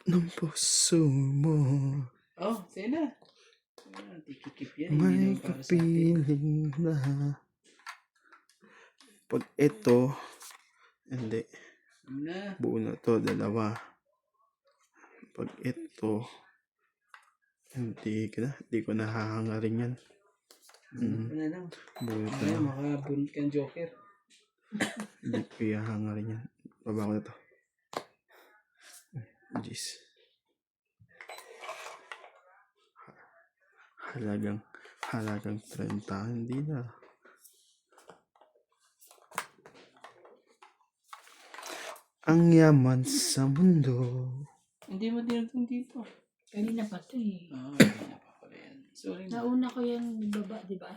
ng puso mo? Oh, sige na. Tikikip yan. May Hindi naman para sa atin. kapiling na. Pag ito, hindi. Ano na. Buo na to, dalawa. Pag ito, hindi ko nahahangarin yan. Ano na lang. Buo na to. Ay, makabunot kang joker. Hindi ko ihahangarin yan. Baba ko na to. Jeez. Halagang 30. Hindi na. Ang yaman sa mundo. Hindi mo dinagdag dito. Kanina pa to eh. Hindi na pa pala yan. Sorry na. Nauna ko yung baba, di ba?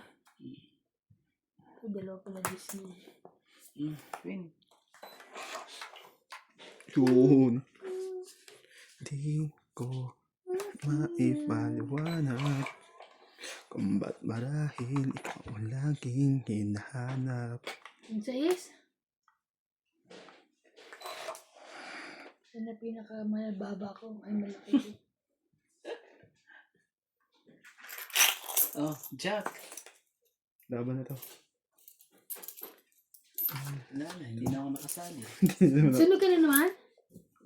Ito, dalawa pala Disney. Win. Yun. Di ko maipaliwanag kung ba't marahil ikaw ang laging hinahanap. Yung sa is? Yan na pinaka-malababa ko. Ay, malaki. Oh, Jack. Laban na to. Wala na, hindi na ako nakasali. Sunog ka na naman?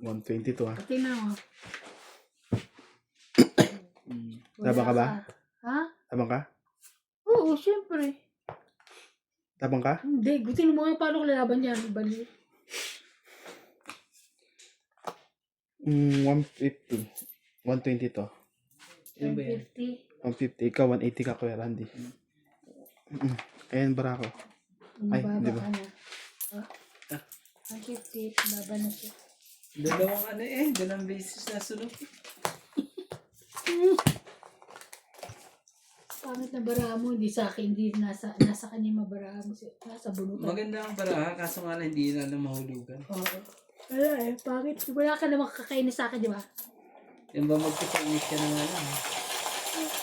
120 to ah. Tingnan mo. Wala Labang ka ba? Ha? Tabang ka? Oo, syempre. Tabang ka? Hindi, gusto mo nga paano ko lalaban yan. Bali. 150. 120 to. Yan ba yan? 150. 150. Ikaw 180 ka, Kuya Randy. Ayan, bara ko. Ay, Mababa di ba? ka na. Ang cute, baba na siya. Dalawang beses na sunod. Pangit na baraha mo, hindi sa akin, hindi nasa kanya mabaraha mo. Nasa bunutan. Maganda ang baraha, kaso nga lang hindi na mahulugan. Oo. Wala pangit. Wala ka namang kakainis sa akin, di ba? Yan ba magkipangit ka na nga lang?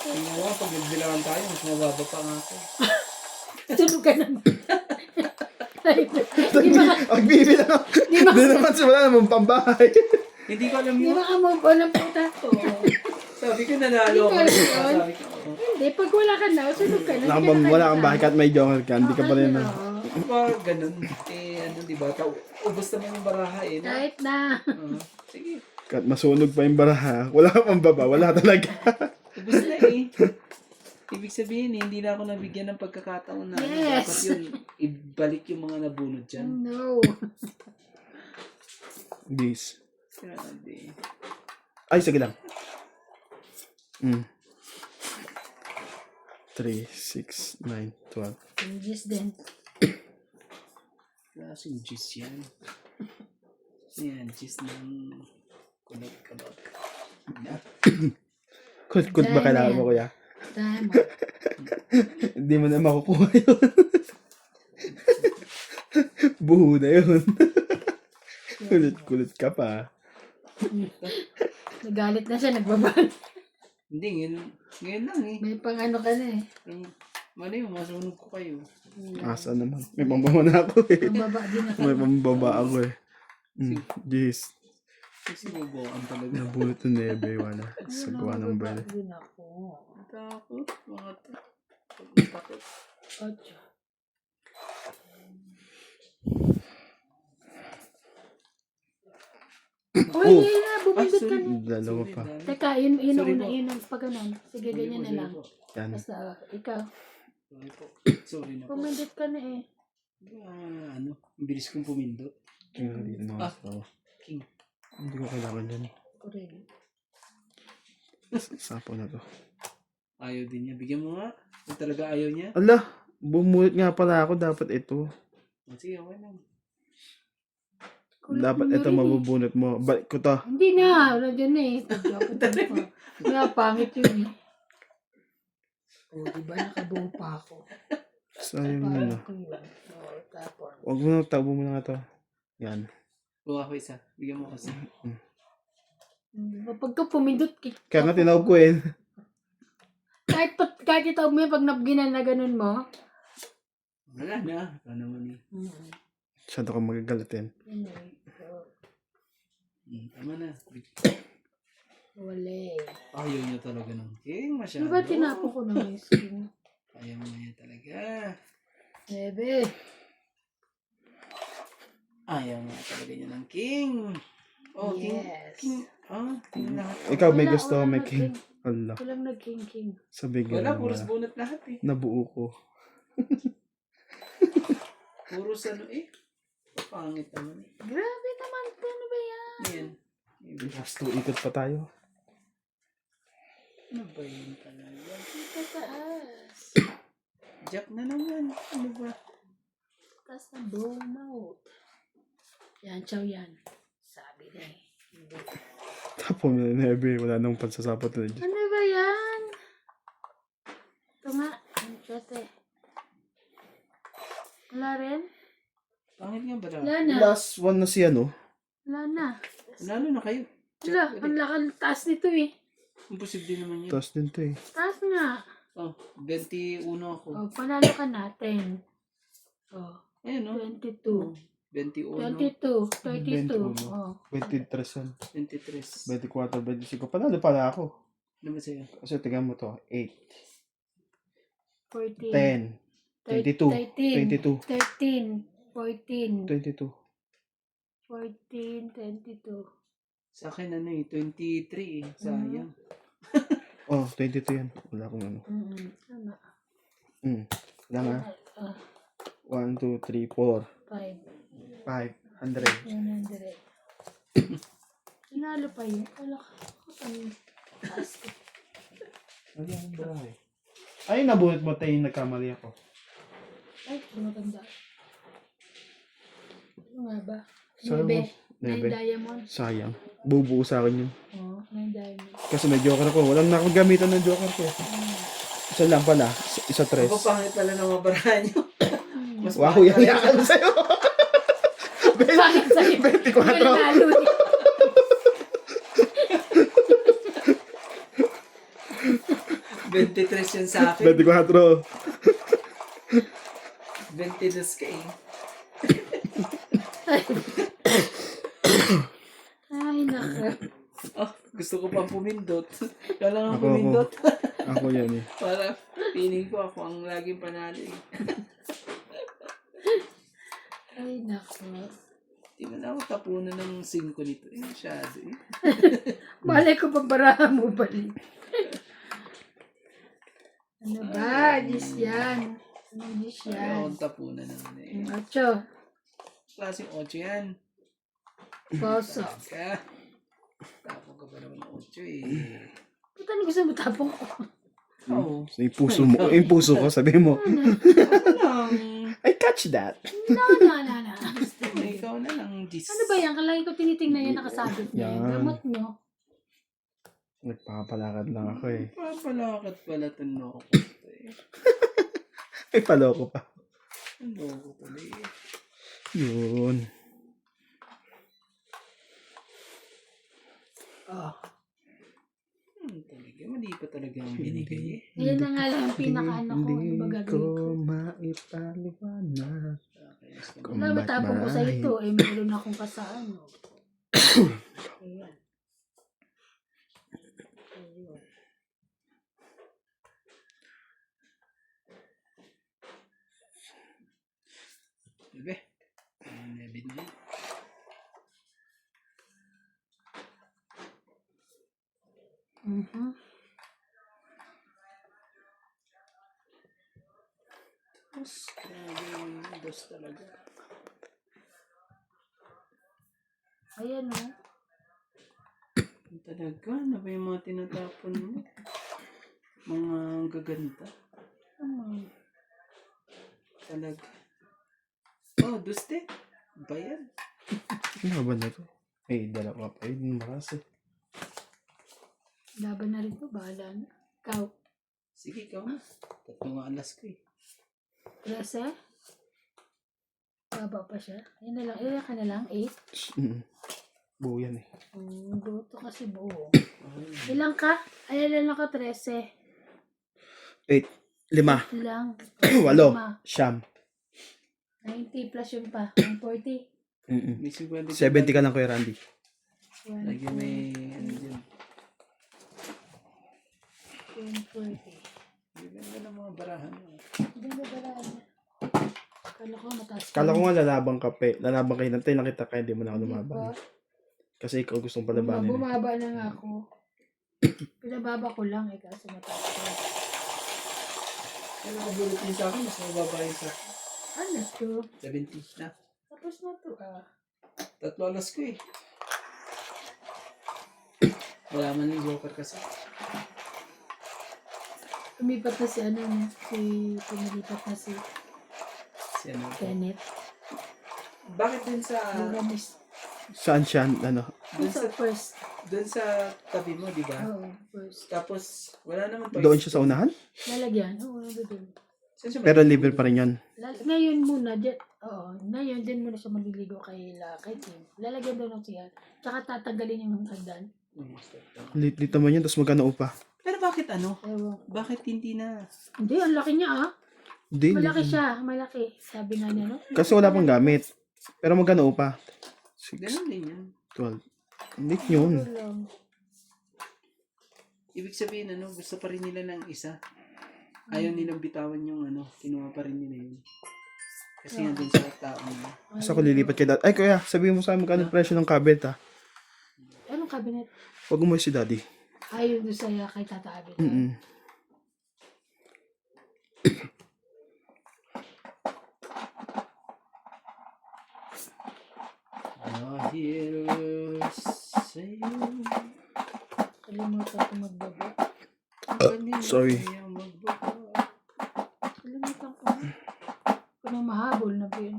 Tingnan mo, pag nagbilangan tayo, mas mababa pa nga ako. Tulog ka naman. Di ba ka, Ang bibilang ako. di ba Hindi naman wala namang pambahay. Hindi ko alam di yun. ba ka move on ang puta ko? Sabi ko nanalo ako. Hindi ko alam. Sabi ko, oo. Hindi, pag wala ka na, tulog ka na. Hindi ka Wala kang bahay kahit may joker ka. Hindi ka pa rin na. Diba, ganun. Ano, diba? Ubus naman yung baraha eh. No? Kahit na. Sige. Kahit masunog pa yung baraha. Wala kang pambaba. Wala talaga. Ubus na eh. Ibig sabihin hindi na ako nabigyan ng pagkakataon na Yes. dapat yun, ibalik yung mga nabunod dyan. No. This. Grabe. Ay, sige lang. 3, 6, 9, 12. Just then. Klaseng juice yan. Yan, juice ng kulot-kulot. Kut ba kailangan mo, kuya? Tama. Hindi mo na makukuha yun. Buho na yun. Kulit ka pa. Nagalit na siya, nagbaban. Hindi, ngayon lang eh. May pang ano ka na eh. Mali yung masunog ko kayo. Asa naman. May pambaba na ako eh. Pambaba din ako. May pambaba ako eh. Jeez. Kasi bubuan talaga. Nabulot ng nebe. Wala. Sagwa ng Pambaba bala. din ako. Takot. Mga takot. Ocho. Oh, hindi na, bumindot ka na. Dalawa pa. Teka, yun Sorry una, po. yun ang pag ganun. Sige, ganyan na lang. Yan. Basta, ikaw, Sorry po. Sorry na po. bumindot ka na eh. Ano? Ang bilis kong pumindot. Tingnan dito mga asawa. King. Hindi ko kailangan yan. Ako rin. Sapo na to. Ayaw din niya. Bigyan mo nga. Kung talaga ayaw niya. Ala! Bumulit nga pala ako. Dapat ito. Sige, okay lang. Dapat ito mabubunot mo. Balik ko to. Hindi na, wala dyan na eh. Kaya pangit yun eh. O, diba nakabuo pa ako. Sayang mo na. Ko yun. O, tapon. Huwag mo na. Tabo mo na nga to. Yan. Buka ko isa. Bigyan mo kasi. Pagka pumindot, Kaya nga tinawag ko eh. kahit itawag mo yun, pag napginan na ganun mo, Wala na. Wala naman eh. Masyado kang magagalitin. anyway, so, Tama na. wala eh. Ayaw niya talaga ng king. Masyado. Diba tinapo ko na may skin? Ayaw mo niya talaga. Bebe. Ayaw nga talaga niya ng king. Oh, Yes. king. Ah, king lahat. Ikaw may Wala, gusto wala may nag-king. king. Allah. Walang nag-king-king. Sabi ko Wala, na puros wala. bunot lahat eh. Nabuo ko. Puros ano eh. Pangit naman eh. Grabe naman, ano ba yan? Yan. Last 2 ikot pa tayo. Ano ba yun talaga? Sa taas. Jack na naman. Ano ba? Taas na burnout. Yan, chow yan. Sabi na eh. Hindi. Tapo mo na nebe. Wala nang pansasapot na dyan. Ano ba yan? Ito nga. Ang chote. Wala rin? Pangit nga ba daw? Wala na. Last one na si ano. Wala na. Nalo na kayo. Wala. Ang lakal taas nito eh. Imposible naman yun. Taas din to eh. Taas nga. Oh, 21 ako. O, panalo ka natin. O, Ayun no? 22. 21. 22. 32. 21. O. 23 yan. 23. 24, 25. Panalo pala ako. Ano ba sa'yo? Kasi tingnan mo to. 8, 14. 10, 22, 22, 13. 14. 22. 14. 22. Sa akin ano eh, 23 eh. Sayang. Oh, 22 yan. Wala akong ano. Tama. Wala nga. 1, 2, 3, 4, 5. 500. 100. Inalo pa yun. Wala ka. Taas ko. Ay, ang bahay. Ay, nabuhat mo tayo nagkamali ako. Ay, matanda. Ano nga ba? Sayang. Nebe. Nebe. 9 diamond. Sayang. Bubuo sa akin yun. Oo, 9 diamond. Kasi may joker ko. Walang nakagamitan ng joker ko. Isa lang pala. Isa tres. Pangit pala ng mga barahan nyo. Mas Wow, pangit yan pala yan yung- sa'yo. Bakit sa'yo? 24. Nanalo eh. $23 yun sa akin. 24. 22 ka eh. Ay, naka. Oh, gusto ko pang pumindot. Kailangan Ako. pumindot. Ako yan eh. Para feeling ko ako ang laging panalo eh. Ay, naka. Di ba na ako tapunan ng 5 nito eh. Masyado eh. Malay ko pabarahan mo balik. Ano ba? Dis yan. Ano dis Ayaw yan? akong tapunan ng ano eh. 8. Klaseng 8 yan. Poso. Ka. Tapos ka pa naman ng 8 eh. Ba't ano gusto mo tapong ko? Oo. So, yung puso mo. Yung puso ko, sabi mo. Lang. I catch that. No, no, no, no. Ikaw na lang. Ano ba yan? Kalagi ko tinitingnan yan nakasabit na yan. Yan. Gamot nyo. Nagpapalakad lang ako eh. Papalakat pala ito no. Ay, paloko pa. Ano ko pala eh. Yun. Oh. Talaga, mali pa talaga ang binigay eh. Yan na nga lang ang pinaka-ano ko. Ano ba Hindi gagawin ko ko? maipaliwanag. Kung Wala ba ba't tapong ko sa marahil. ito? Eh, meron akong kasaan. Oh. Ayan. Ayun. Bebe. Nebid na yun. Mhm. Mas, grabe yung dos talaga. Ayan o. Talaga, ano ba yung mga tinatapon mo? Mga gaganda. Hmm. Talaga. Oh, duste. Bayan. Ano ba na to? Eh, dalawa pa yun. Maras eh. Laban na rin ko. Bahala na. Ikaw. Sige, ikaw na. Tatlong alas ko eh. 13? Baba pa siya. Ayan na lang. Ilan ka na lang? 8? Buo yan eh. Buto kasi buo. Okay. Ilang ka? Ay, ilan ako? 13. 8. 5. Lang. 8. Lima. Siyam. 90 plus yun pa. 140. May 50 70 ka lang, Kuya Randy. Lagi may ano dyan. 140. Ganda ng mga barahan mo. Ganda ba lang? Kala ko mataas. Kala ko nga lalabang ka pe. Lalabang kayo. Nantay nakita ka, hindi mo na ako lumaban. Kasi ikaw gustong palabanin. Eh. Bumaba na nga ako. Pinababa ko lang eh kasi mataas ko. Ano nakabulot niyo sa akin? Mas mababa yun sa Ano to? 70 na. Tapos na to ah. Tatlo alas ko eh. Wala man yung joker kasi. Lumipat na si ano na. Pumilipat na si Si ano to. Kenneth. Bakit dun sa Lugamis. Saan siya? Ano? Dun sa first. dun sa tabi mo, di ba? Oo, first. Tapos wala naman to. Doon siya sa unahan? Lalagyan. Oo, doon. Saan siya Pero libre pa rin yun. Ngayon muna, oo, ngayon din muna siya maliligo kay Kim. Lalagyan doon ng siya. Tsaka tatanggalin yung hagdan. Lit naman yun. Tapos magkano upa? Pero bakit ano? Ewan. Bakit hindi na? Hindi, ang laki niya ah. Hindi. Malaki siya, malaki. Sabi nga niya, no? Kasi wala pang gamit. Pero magkano upa? 6, Ganun din yan. 12. Lit yun. Ano lang. Ibig sabihin, ano, gusto pa rin nila ng isa. Ayaw nilang bitawan yung ano, kinuha pa rin nila yun. Kasi nga dun sa tao nila. Kasi ako lilipat kay dad. Ay, kuya, sabihin mo sa akin magkano presyo ng cabinet ha. Anong cabinet? Huwag mo si daddy. Ayaw doon sa'yo kay Tata Abel. Heroes sa'yo. Kalimutan ko magbaba. Sorry. Kalimutan ko na. Kung mahabol na ba yun.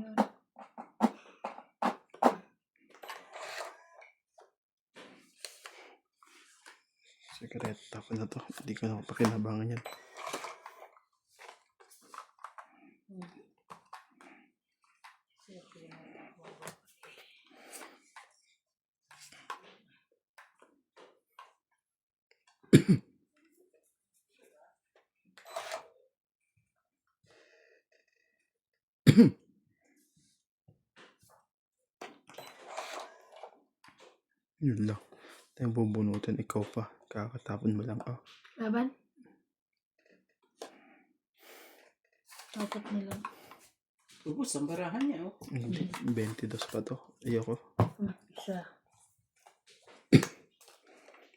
Sigareta ko na to. Hindi ko na pakinabangan yan. Yun lang. Tayong bubunutin. Ikaw pa. Kakatapon mo lang. Oh. Laban? Apat na lang. Ubus, ang barahan niya, oh. Hindi. 22 pa to. Ayoko. Isa.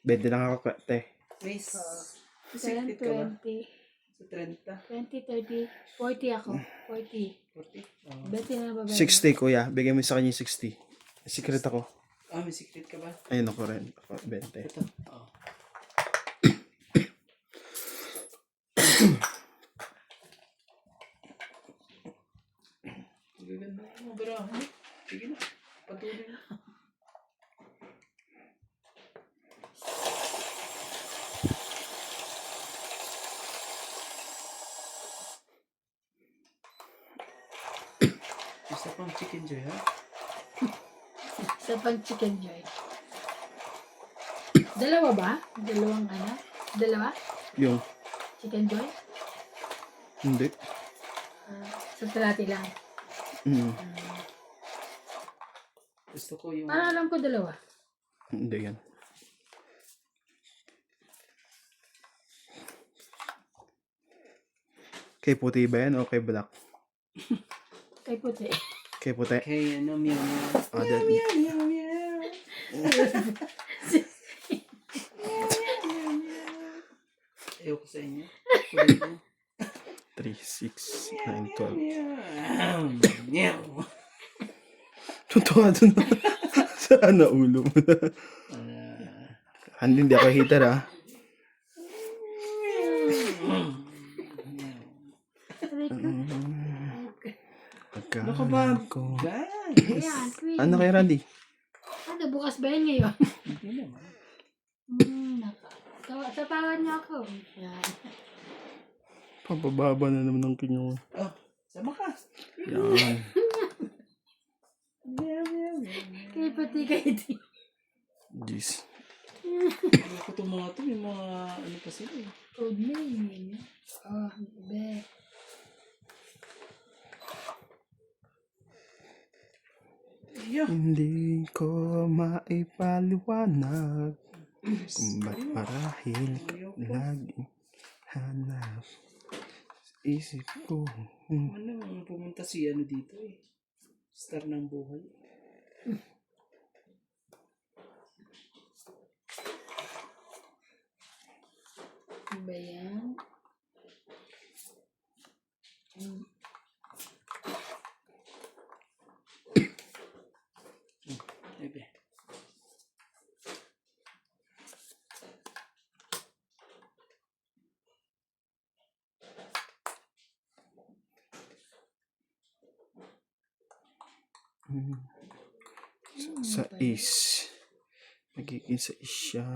20 lang ako, te. Please. 10, 20, Secret ka ba? Sa 30? 20, 30, 40 ako. 40. 40? Oh. 20 na babae. 60, kuya. Bigay mo sa kanya yung 60. Secret ako. Ah, may secret ka ba? Ayun ako rin. Ako, 20. Ito. Oh. Gaganda yung mga barahan. Sige na. Patuloy na. Isa pang chicken joy, ha? Sa pang chicken joy. Dalawa ba? Dalawang ano? Dalawa? Yung, Chicken joy? hindi. Sa talati lang. Mm, Gusto ko yung... Parang alam ko dalawa. hindi yan. Kay puti ba yan o kay black? Kay puti. Kay puti. Kay ano, meow meow. Ah, that, Meow meow meow. 3, 6, 3, 6, 9, 12. Meow. Totoo doon. Saan na ulo mo na? Hindi ako hater ah. Pagkaan ko. Ayan, queen. Ano kay Randy? Ano, bukas ba yan ngayon? Hindi naman. Tatawan niya ako. Yan. Pabababa na naman ng kinyon. Oh, sama ka. Yan. Meow meow meow. Kay puti kayo din. Jeez. Ano ko itong mga ito, yung mga ano pa sila eh. Code name. Oh, be. Yeah. Hindi ko maipaliwanag kung ba't marahil laging hanap sa isip ko. Ano, pumunta si ano dito eh. Star ng buhay. Ano ba yan? Ebe. Sa is. Magiging sa is siya.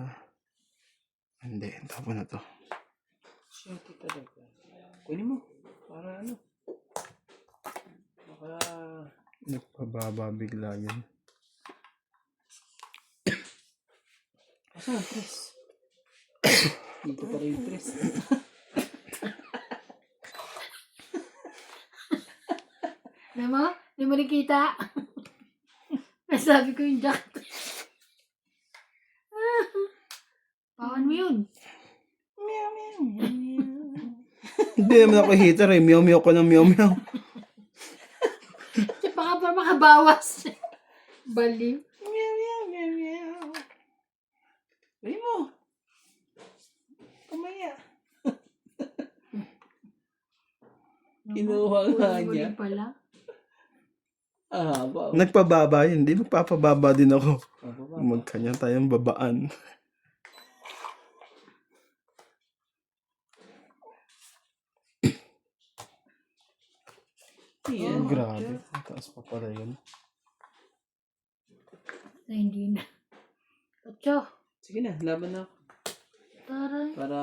Hindi, tapon na to. Siya ito talaga. Kunin mo. Para ano. Baka... Nagpababa bigla yan. Asa ang tres? Dito pa rin yung tres. Alam mo? Hindi mo rin kita. Nasabi ko yung jack. Pawan mo yun. Meow meow meow. Hindi naman ako hater eh. Meow-meow ko ng meow-meow. Siya pa pa makabawas. Baliw. Meow meow meow meow. Kunin mo. Kumaya. Kinuha nga niya. Huli pala. Ah, wow. Nagpababa yun. Hindi magpapababa din ako. Mababa. Magkanya tayong babaan. Yan. Grabe. Ang taas pa pala yun. Na hindi na. Ocho. Sige na, laban na ako. Taray. Para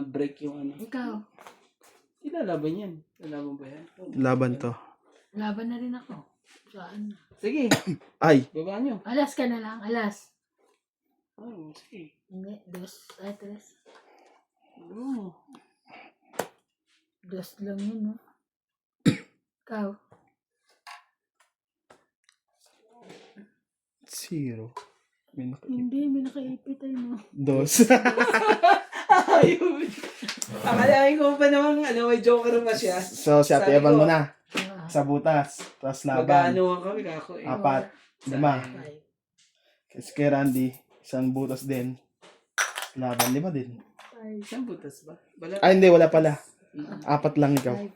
break yung ano. Ikaw, Ilalaban yan. Ilalaban ba yan? Laban to. laban na rin ako. Saan na? Sige, Ay! baba nyo. Alas ka na lang, alas. Oh, sige. Hindi, dos. Ay, tres. Oh. Dos lang yun, no? Ikaw. 0. May Hindi, may nakaipit tayo, no? 2. Ayun. Akalain ko pa naman, may joker pa siya. So, si Ate Sabi Evan ko, muna. Ah, Sa butas. Tapos laban. Mag-ano kami kako eh. 4. 5. five. Kasi kay Randy, isang butas din. Laban 5 din. Five. Isang butas ba? Wala. Ay, hindi. Wala pala. Mm. 4 lang ikaw. Five.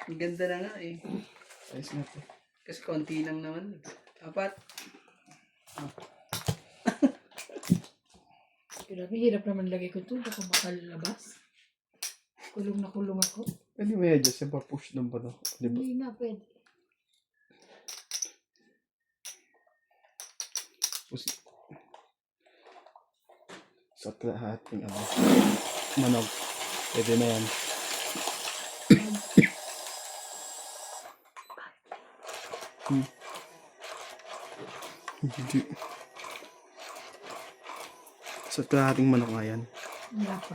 Ang ganda na nga eh. Ayos nga to. Kasi konti lang naman. 4. Grabe, hirap naman lagay ko ito. Baka makalabas. Kulong na kulong ako. Pwede mo i-adjust yung pa-push doon pa no? Di ba? Hindi nga pwede. Push. Sa ating manog. Pwede na yan. Hindi. Sa ating manok nga yan. Wala pa.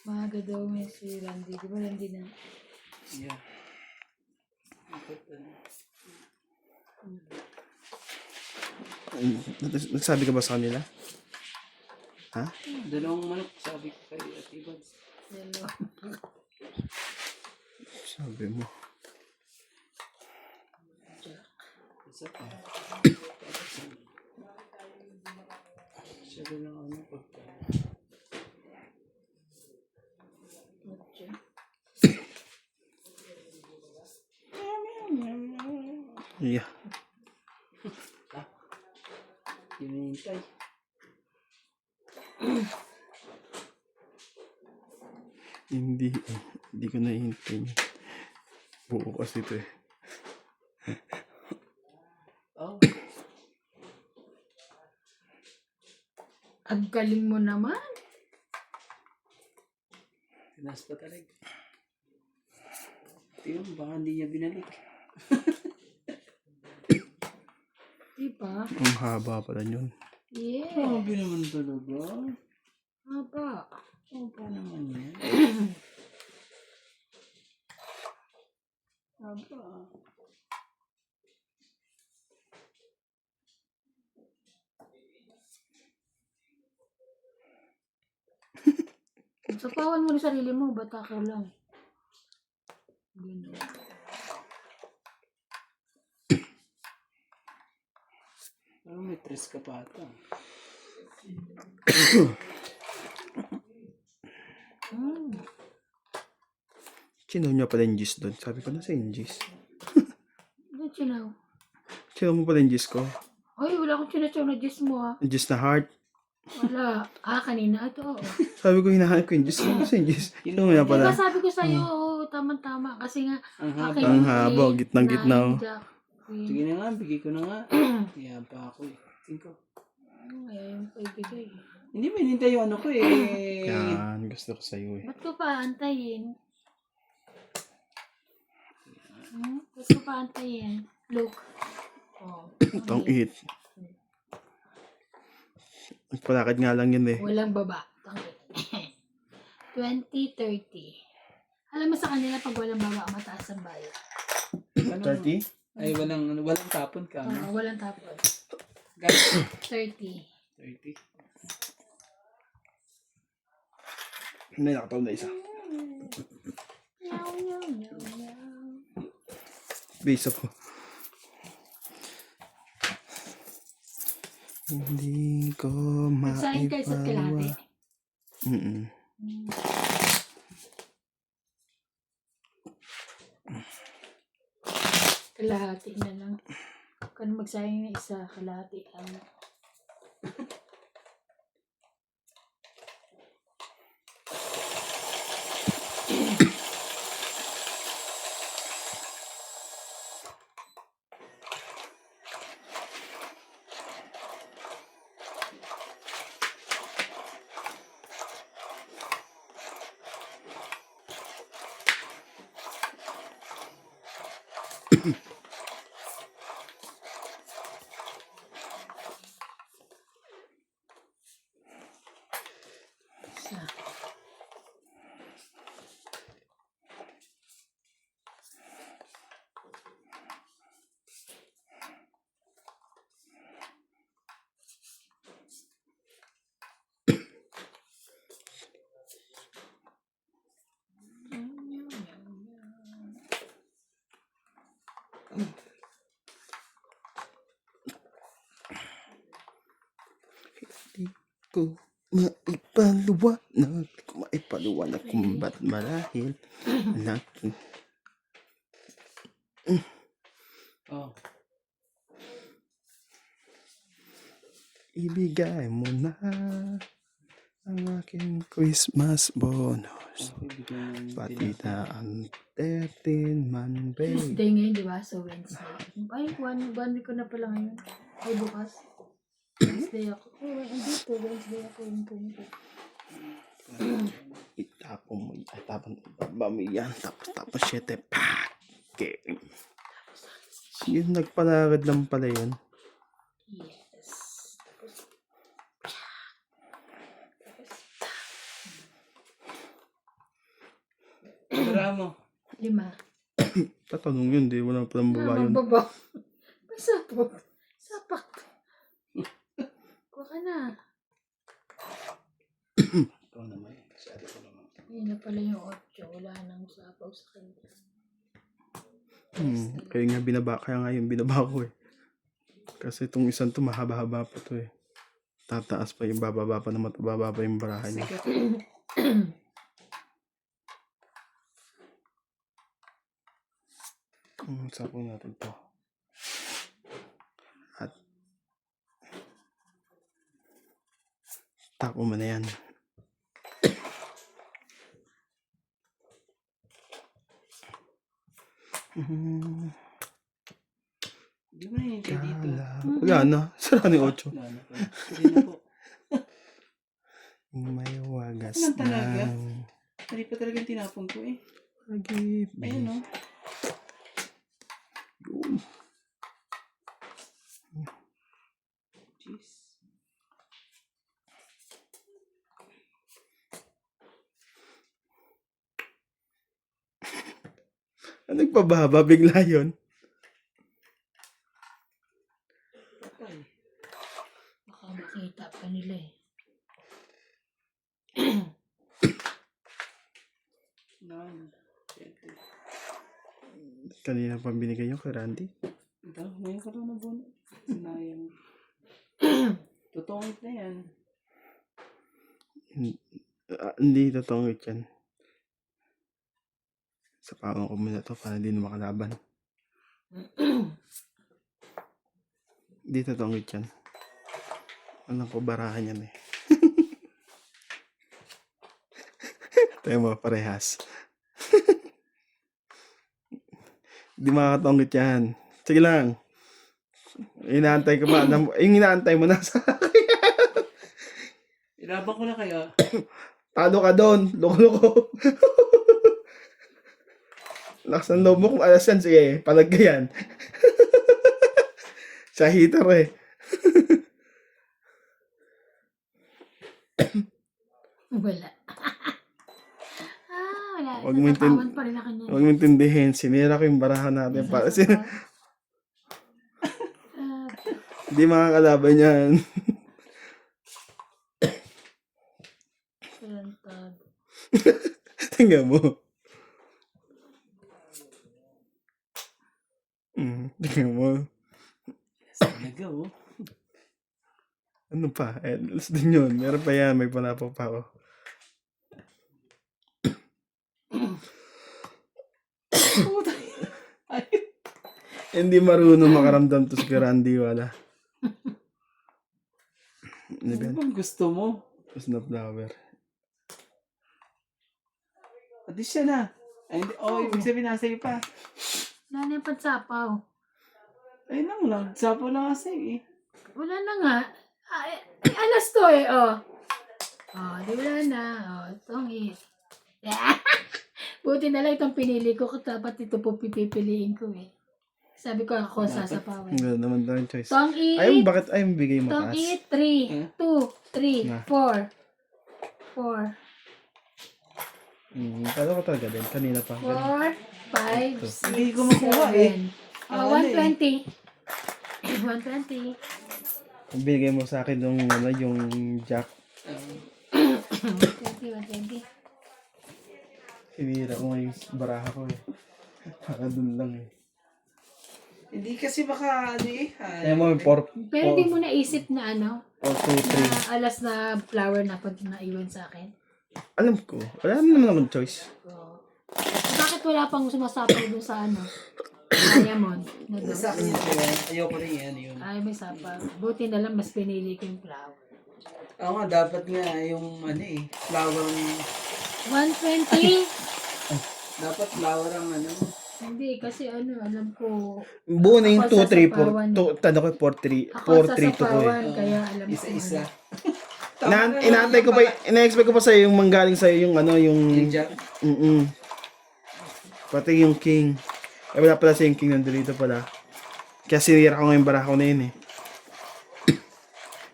Maaga daw may si Randy. Di ba Randy na? Yeah. Nagsabi ka ba sa kanila? Ha? Dalawang manok sabi ko kay Ate Buds. Dalawa. Sabi mo. Isa pa. Siya din ang ano pagka. Ocho. Yeah. Hinihintay. Hindi. Hindi ko nahihintay yun. Buo kasi ito eh. Oh. Ang galing mo naman. Tinas pa talaga. Tingnan mo, baka hindi niya binalik. Di ba? Ang haba pala yun. Yeah. Grabe naman talaga. Haba. Oo pa naman yan. Aba. Sapawan mo na sarili mo. Bata ka lang. Ganun. Parang may tres ka pa ata. Chinaw niya pala yung gis doon. Sabi ko na sa yung gis. Ba't sinaw? Chinaw mo pala yung gis ko. Ay, wala akong sinasaw na Diyos mo ah. Yung gis na heart. Wala. Kanina. Ito, oo. Sabi ko hinahanap ko yung gis. Ano sa yung gis? Chinaw mo niya Diba pala. sabi ko sa'yo, oo, tama-tama. Kasi nga, Ang haba. akin Ang yung haba, eh, gitnang-gitna, oh. nine jack queen. Sige na nga, bigay ko na nga. Kaya pa ako eh. Tingko. Ayaw yung paibigay. Hindi mo hinintay yung ano ko eh. Yan, gusto ko sa'yo eh. Ba't ko pa antayin? Ba't ko pa antayin? Look. Oh, Itong it. Palakad nga lang yun eh. walang baba. Tangit. 20-30. Alam mo sa kanila pag walang baba, mataas ang bayad. 30? Ay, walang tapon ka. No? Walang tapon. Guys, 30. 30. May nakataon na isa. Meow, meow, meow, meow. Base ako. Hindi ko Nagsahin kayo sa kalahati. Mm-mm. Kalahati na lang. Kung magsayang na isa, kalahati lang. Isa. Di ko maipaluwanag. Di ko maipaluwanag kung ba't marahil ang aking Oh. ibigay mo na ang aking Christmas bonus. Okay, bigyan ng Pati na ang 13 man babe. Tuesday ngayon, di ba? So, Wednesday. Ay, one week ko na pala ngayon. Ay, bukas. Wednesday ako. Ay, dito. Wednesday ako yung pumunta. Itapon mo yan. Tapon ibaba mo yan. Tapos 7 pack. Game. Yung nagpalagad lang pala yun. Yes. Tara mo. 5. Tatanong yun, di wala palang baba yun. Baba. May sapak. Sapak. Kuha ka na. Ikaw naman. Sabi ko naman. Ayun na pala yung 8. Wala nang sapaw sa kanya. Kaya nga yung binaba ko eh. Kasi itong isang to mahaba-haba pa to eh. Tataas pa yung bababa pa naman, bababa pa yung barahan niya. Sapon natin to. At tapo mo na yan. Hindi mo nahihintay dito. Wala na. Sara ni 8. Wala na po. Hindi na po. May wagas Ano talaga? ng Mali pa talagang tinapon ko eh. pag-ibig. Ayun o. Yun. Jeez. Nagpababa bigla yun. Patay. Baka makita pa nila eh. None. Siyempre. Kanina pa binigay yung kay Randy. Ito, ngayon ka lang na buwan. Sinayang. Totoong na yan. Hindi totoong yan. Sa pawang ko muna to para hindi na makalaban. Hindi totoong yan. Alam ko barahan yan eh. Tayo mo, parehas. Hindi makakatongit yan. Sige lang. Inaantay ko ba? Yung inaantay mo na sa akin. Ilabang ko na kaya. Talo ka doon. Loko-loko. Lakas ng loob mo kung alas yan. Sige, palagyan. Sa heater eh. Wala. Wala. Huwag mo Natatawan pa rin ako niyan. Huwag mo intindihin. Sinira ko yung barahan natin. Para hindi makakalaban yan. Talentado. Tingnan mo. Tingnan mo. Talaga oh. Ano pa? Endless din yun. Meron pa yan. May panapaw pa ako. Hindi marunong makaramdam to si Randy. Wala. Ano ba yan? Ano bang gusto mo? Tapos na flower. Adi siya na. Ay, hindi. Oh, ibig sabihin nasa iyo pa. Wala na yung pansapaw. Ayun lang lang. Sapo lang kasi eh. Wala na nga. Alas to eh, oh. Oh, di wala na. Oh, itong Buti na lang itong pinili ko. Dapat ito po pipiliin ko eh. Sabi ko ako sasapawan. Wala naman tayong choice. Tong Ayun, it. bakit ayun bigay mo Tong taas? it. 3, 2, 3, Nga. 4. 4. Kala ko talaga din. Kanina pa. 4, 5, 6, Hindi ko makuha eh. 7. Ano eh. 120. 120. Binigay mo sa akin yung jack. 120, 120. Sinira ko nga yung baraha ko eh. Baka dun lang eh. Hindi kasi baka ano eh. Kaya mo yung 4, Pero di mo naisip na ano, 2, 3. na alas na flower na pag naiwan sa akin. Alam ko. Wala naman akong choice. Bakit wala pang sumasapaw dun sa ano? Diamond. Na doon? Sa akin yun. Ayoko rin yan yun. Ay, may sapaw. Buti na lang, mas pinili ko yung flower. Oo nga, dapat nga yung ano eh. Flower ng... 120? Dapat flower ang ano. Hindi, kasi ano, alam ko. Buo na yung Ako 2, 3, sasapawan 4. Tanda ko yung 4, 3. Ako 4, 3 to ko eh. sasapawan, kaya alam ko. Isa-isa. Inaantay ko pa, ina-expect ko pa sa'yo yung manggaling sa'yo yung ano, Yung yung... jack. Pati yung king. Ay, wala pala yung king nandito pala. Kaya sinira ko ngayon baraha ko na yun eh.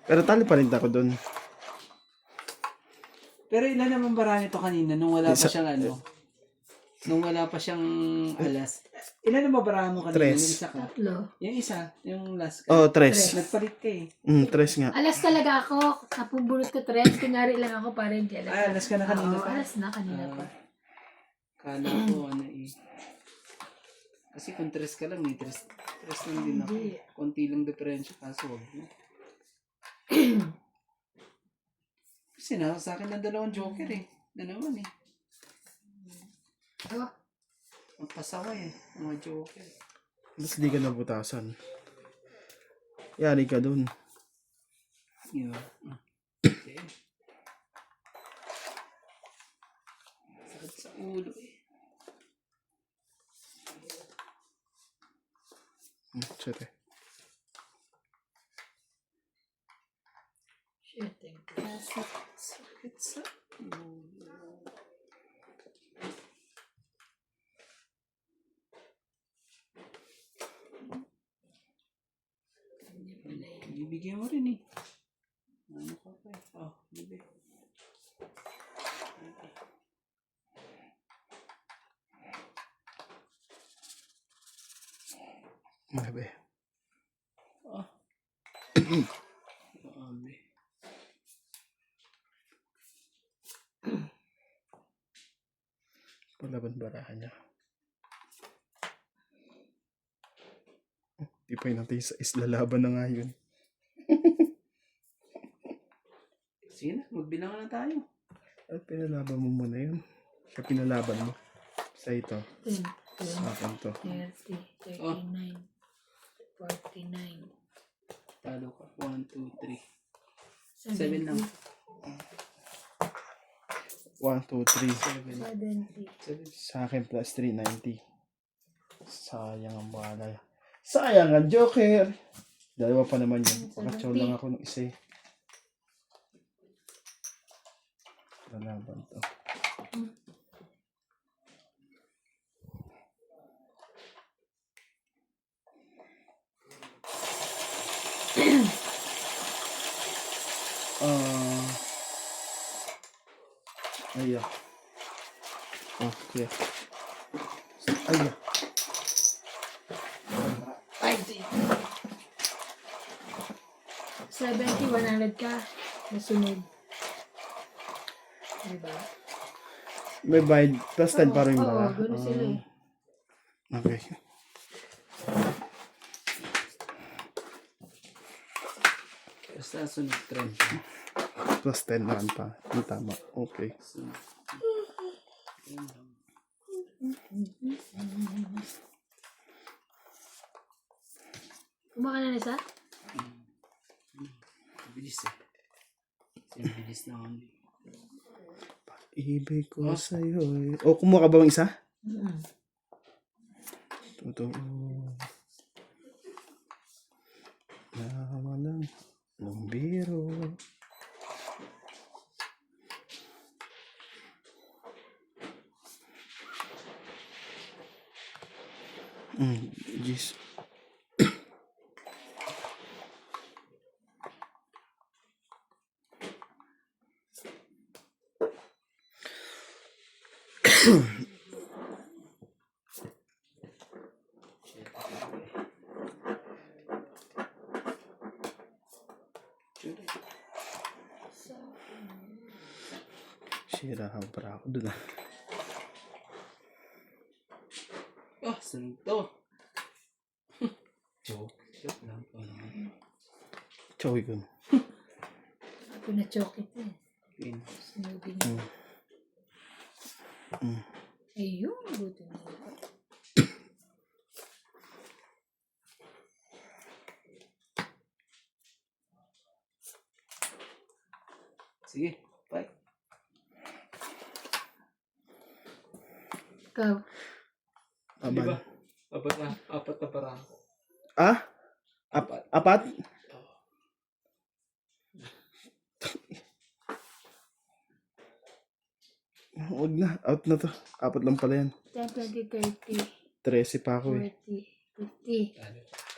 Pero tali pa rin ako dun. Pero ilan naman bara nito kanina nung wala pa Isa- siyang ano? Nung wala pa siyang alas. Ilan naman bara mo kanina? Tres. Nung isa ka? 3. Yung isa, yung last ka. Oh, 3. Nagpalit ka eh. 3 nga. Alas talaga ako. Napubulot ko 3. Kunyari lang ako para hindi alas. Ah, alas ka na kanina Oo, pa. alas na kanina pa. Kala ko ano eh. Kasi kung tres ka lang eh. Tres lang din ako. Hindi. Konti lang diferensya kaso wag mo. Kasi nasa sa akin ng dalawang joker eh. Na naman eh. Oh, Ang pasaway eh. Mga joker. Tapos di ka nabutasan. Yari ka dun. Yun. Okay. Sakit sa ulo eh. Shit eh. shit. Thank you. Sakit sa ulo. Ibigay mo rin eh. Ano ka pa eh? Oh, bibig. Mabe. Oh. Grabe. Palaban barahan niya. Di pa yun natin sa islalaban na nga yun. Sige na, magbilangan na tayo. At pinalaban mo muna yun. Siya pinalaban mo. Sa ito. 10, Sa akin to. 20, 39, 49, Talo ka. 1, 2, 3. 70, 7 lang. 1, 2, 3. 70. 7. Sa akin plus 390. Sayang ang balay. Sayang ang joker. Dalawa pa naman yun. Pakachow lang ako ng isa eh. Lalaban to. Ayan. Okay. Ayan. Ay, 70, 100 ka. Nasunod. Diba? May bayad. Plus 10 pa rin Oo, ba? gano'n sila eh. Okay. basta sunod trend. Plus 10 naman pa. Yung tama. Okay. Sunod. Kumaka na na isa? Bilis eh. Kasi bilis na ako. Ibig ko sa'yo eh. O, kumuha ka ba ng isa? Totoo. Na walang lumbiro. Jeez. Sira ka para ako dun ah. Ah, sunod to. Joke lang po naman. Chowi ko. Pinachoke ito eh. Pin. Sinubin niya. Ayun, buti na yun. Sige, bye. Ikaw. Di ba? Aban. Apat na parang. Ah? Apat? Huwag na. Out na to. Apat lang pala yan. 10, 20, 30, 13 pa ako eh. 40,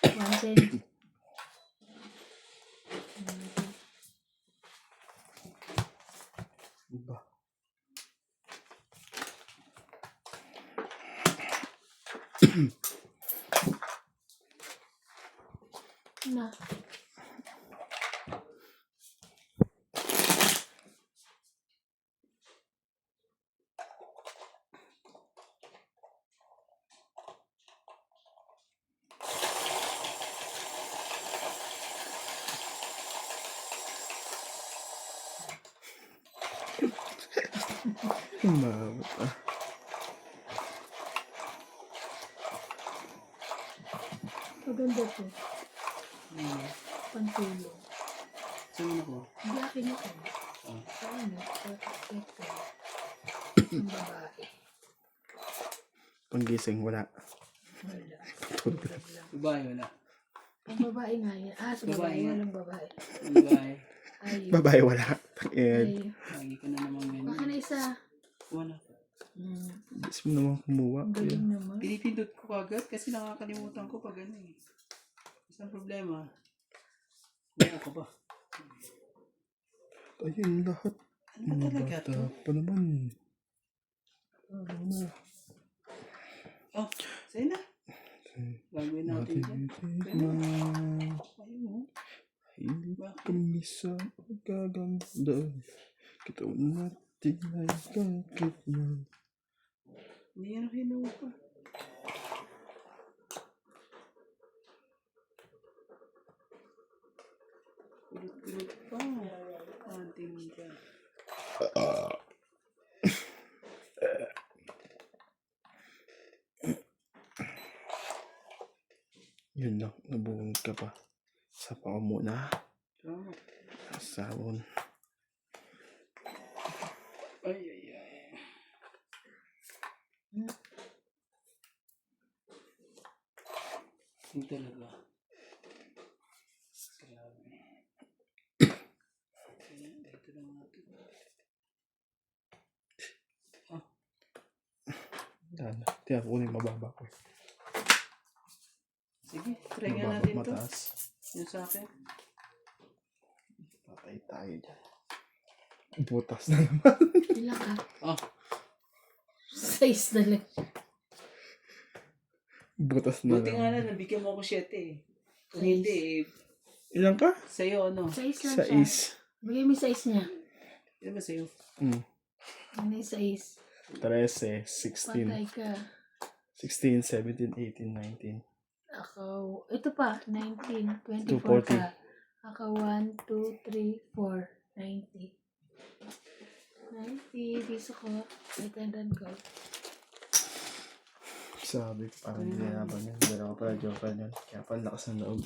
50, 1 cent. Iba. Na. Umabot ah. Maganda to. Pantulong. Saan ako? Hindi akin ito. Ah. Saan mo? Ito. Ang babae. Panggising, wala. Wala. Tulog. Babae wala. Ang babae nga yan. Ah, sa babae. Babae nga. Walang babae. Babae. Ayun. Babae, wala. Eh, Ayun. Lagi ka na naman ganyan. Baka na isa. Wala. gusto mo naman kumuha. Ang galing naman. Pinipindot ko agad kasi nakakalimutan ko pag ano eh. Isang problema. Wala ka ba? Ayun, lahat. Ano ba talaga Bata to? pa naman. Ano na. Oh, sa'yo na. Gagawin natin dyan. Ayun mo. Hindi kami sa pagkaganda. Kitawan natin ay kakit na. Hindi yan ang hinuha pa. Kulot-kulot pa. Ating dyan. Yun lang, nabuhong ka pa. Sapa ko muna. Tama. Sabon. Ay, ay, ay. Hindi talaga. Grabe. Kaya, dito lang natin. Yan. Tiyan ko yung mababa ko. Sige, try nga Mababa, natin to. mataas. Yung sa akin. Patay tayo dyan. Butas na naman. Ilan ka? Oh, Size na lang. Butas na buti nga naman. na, nabigyan mo ako 7 eh. Kung Size. hindi eh, Ilan ka? sa'yo ano? Size lang Sa siya. is. Bigay mo yung size niya. Di ba sa'yo? Ano yung size? 13, 16, Patay ka. 16, 17, 18, 19. Ako, ito pa, 19, 24 240. ka. Ako, 1, 2, 3, 4, 90. 90, piso ko. Itandan ko. Sabi, parang hindi na ba yan. Pero ako pala joke yan. Kaya pala lakas ng loob.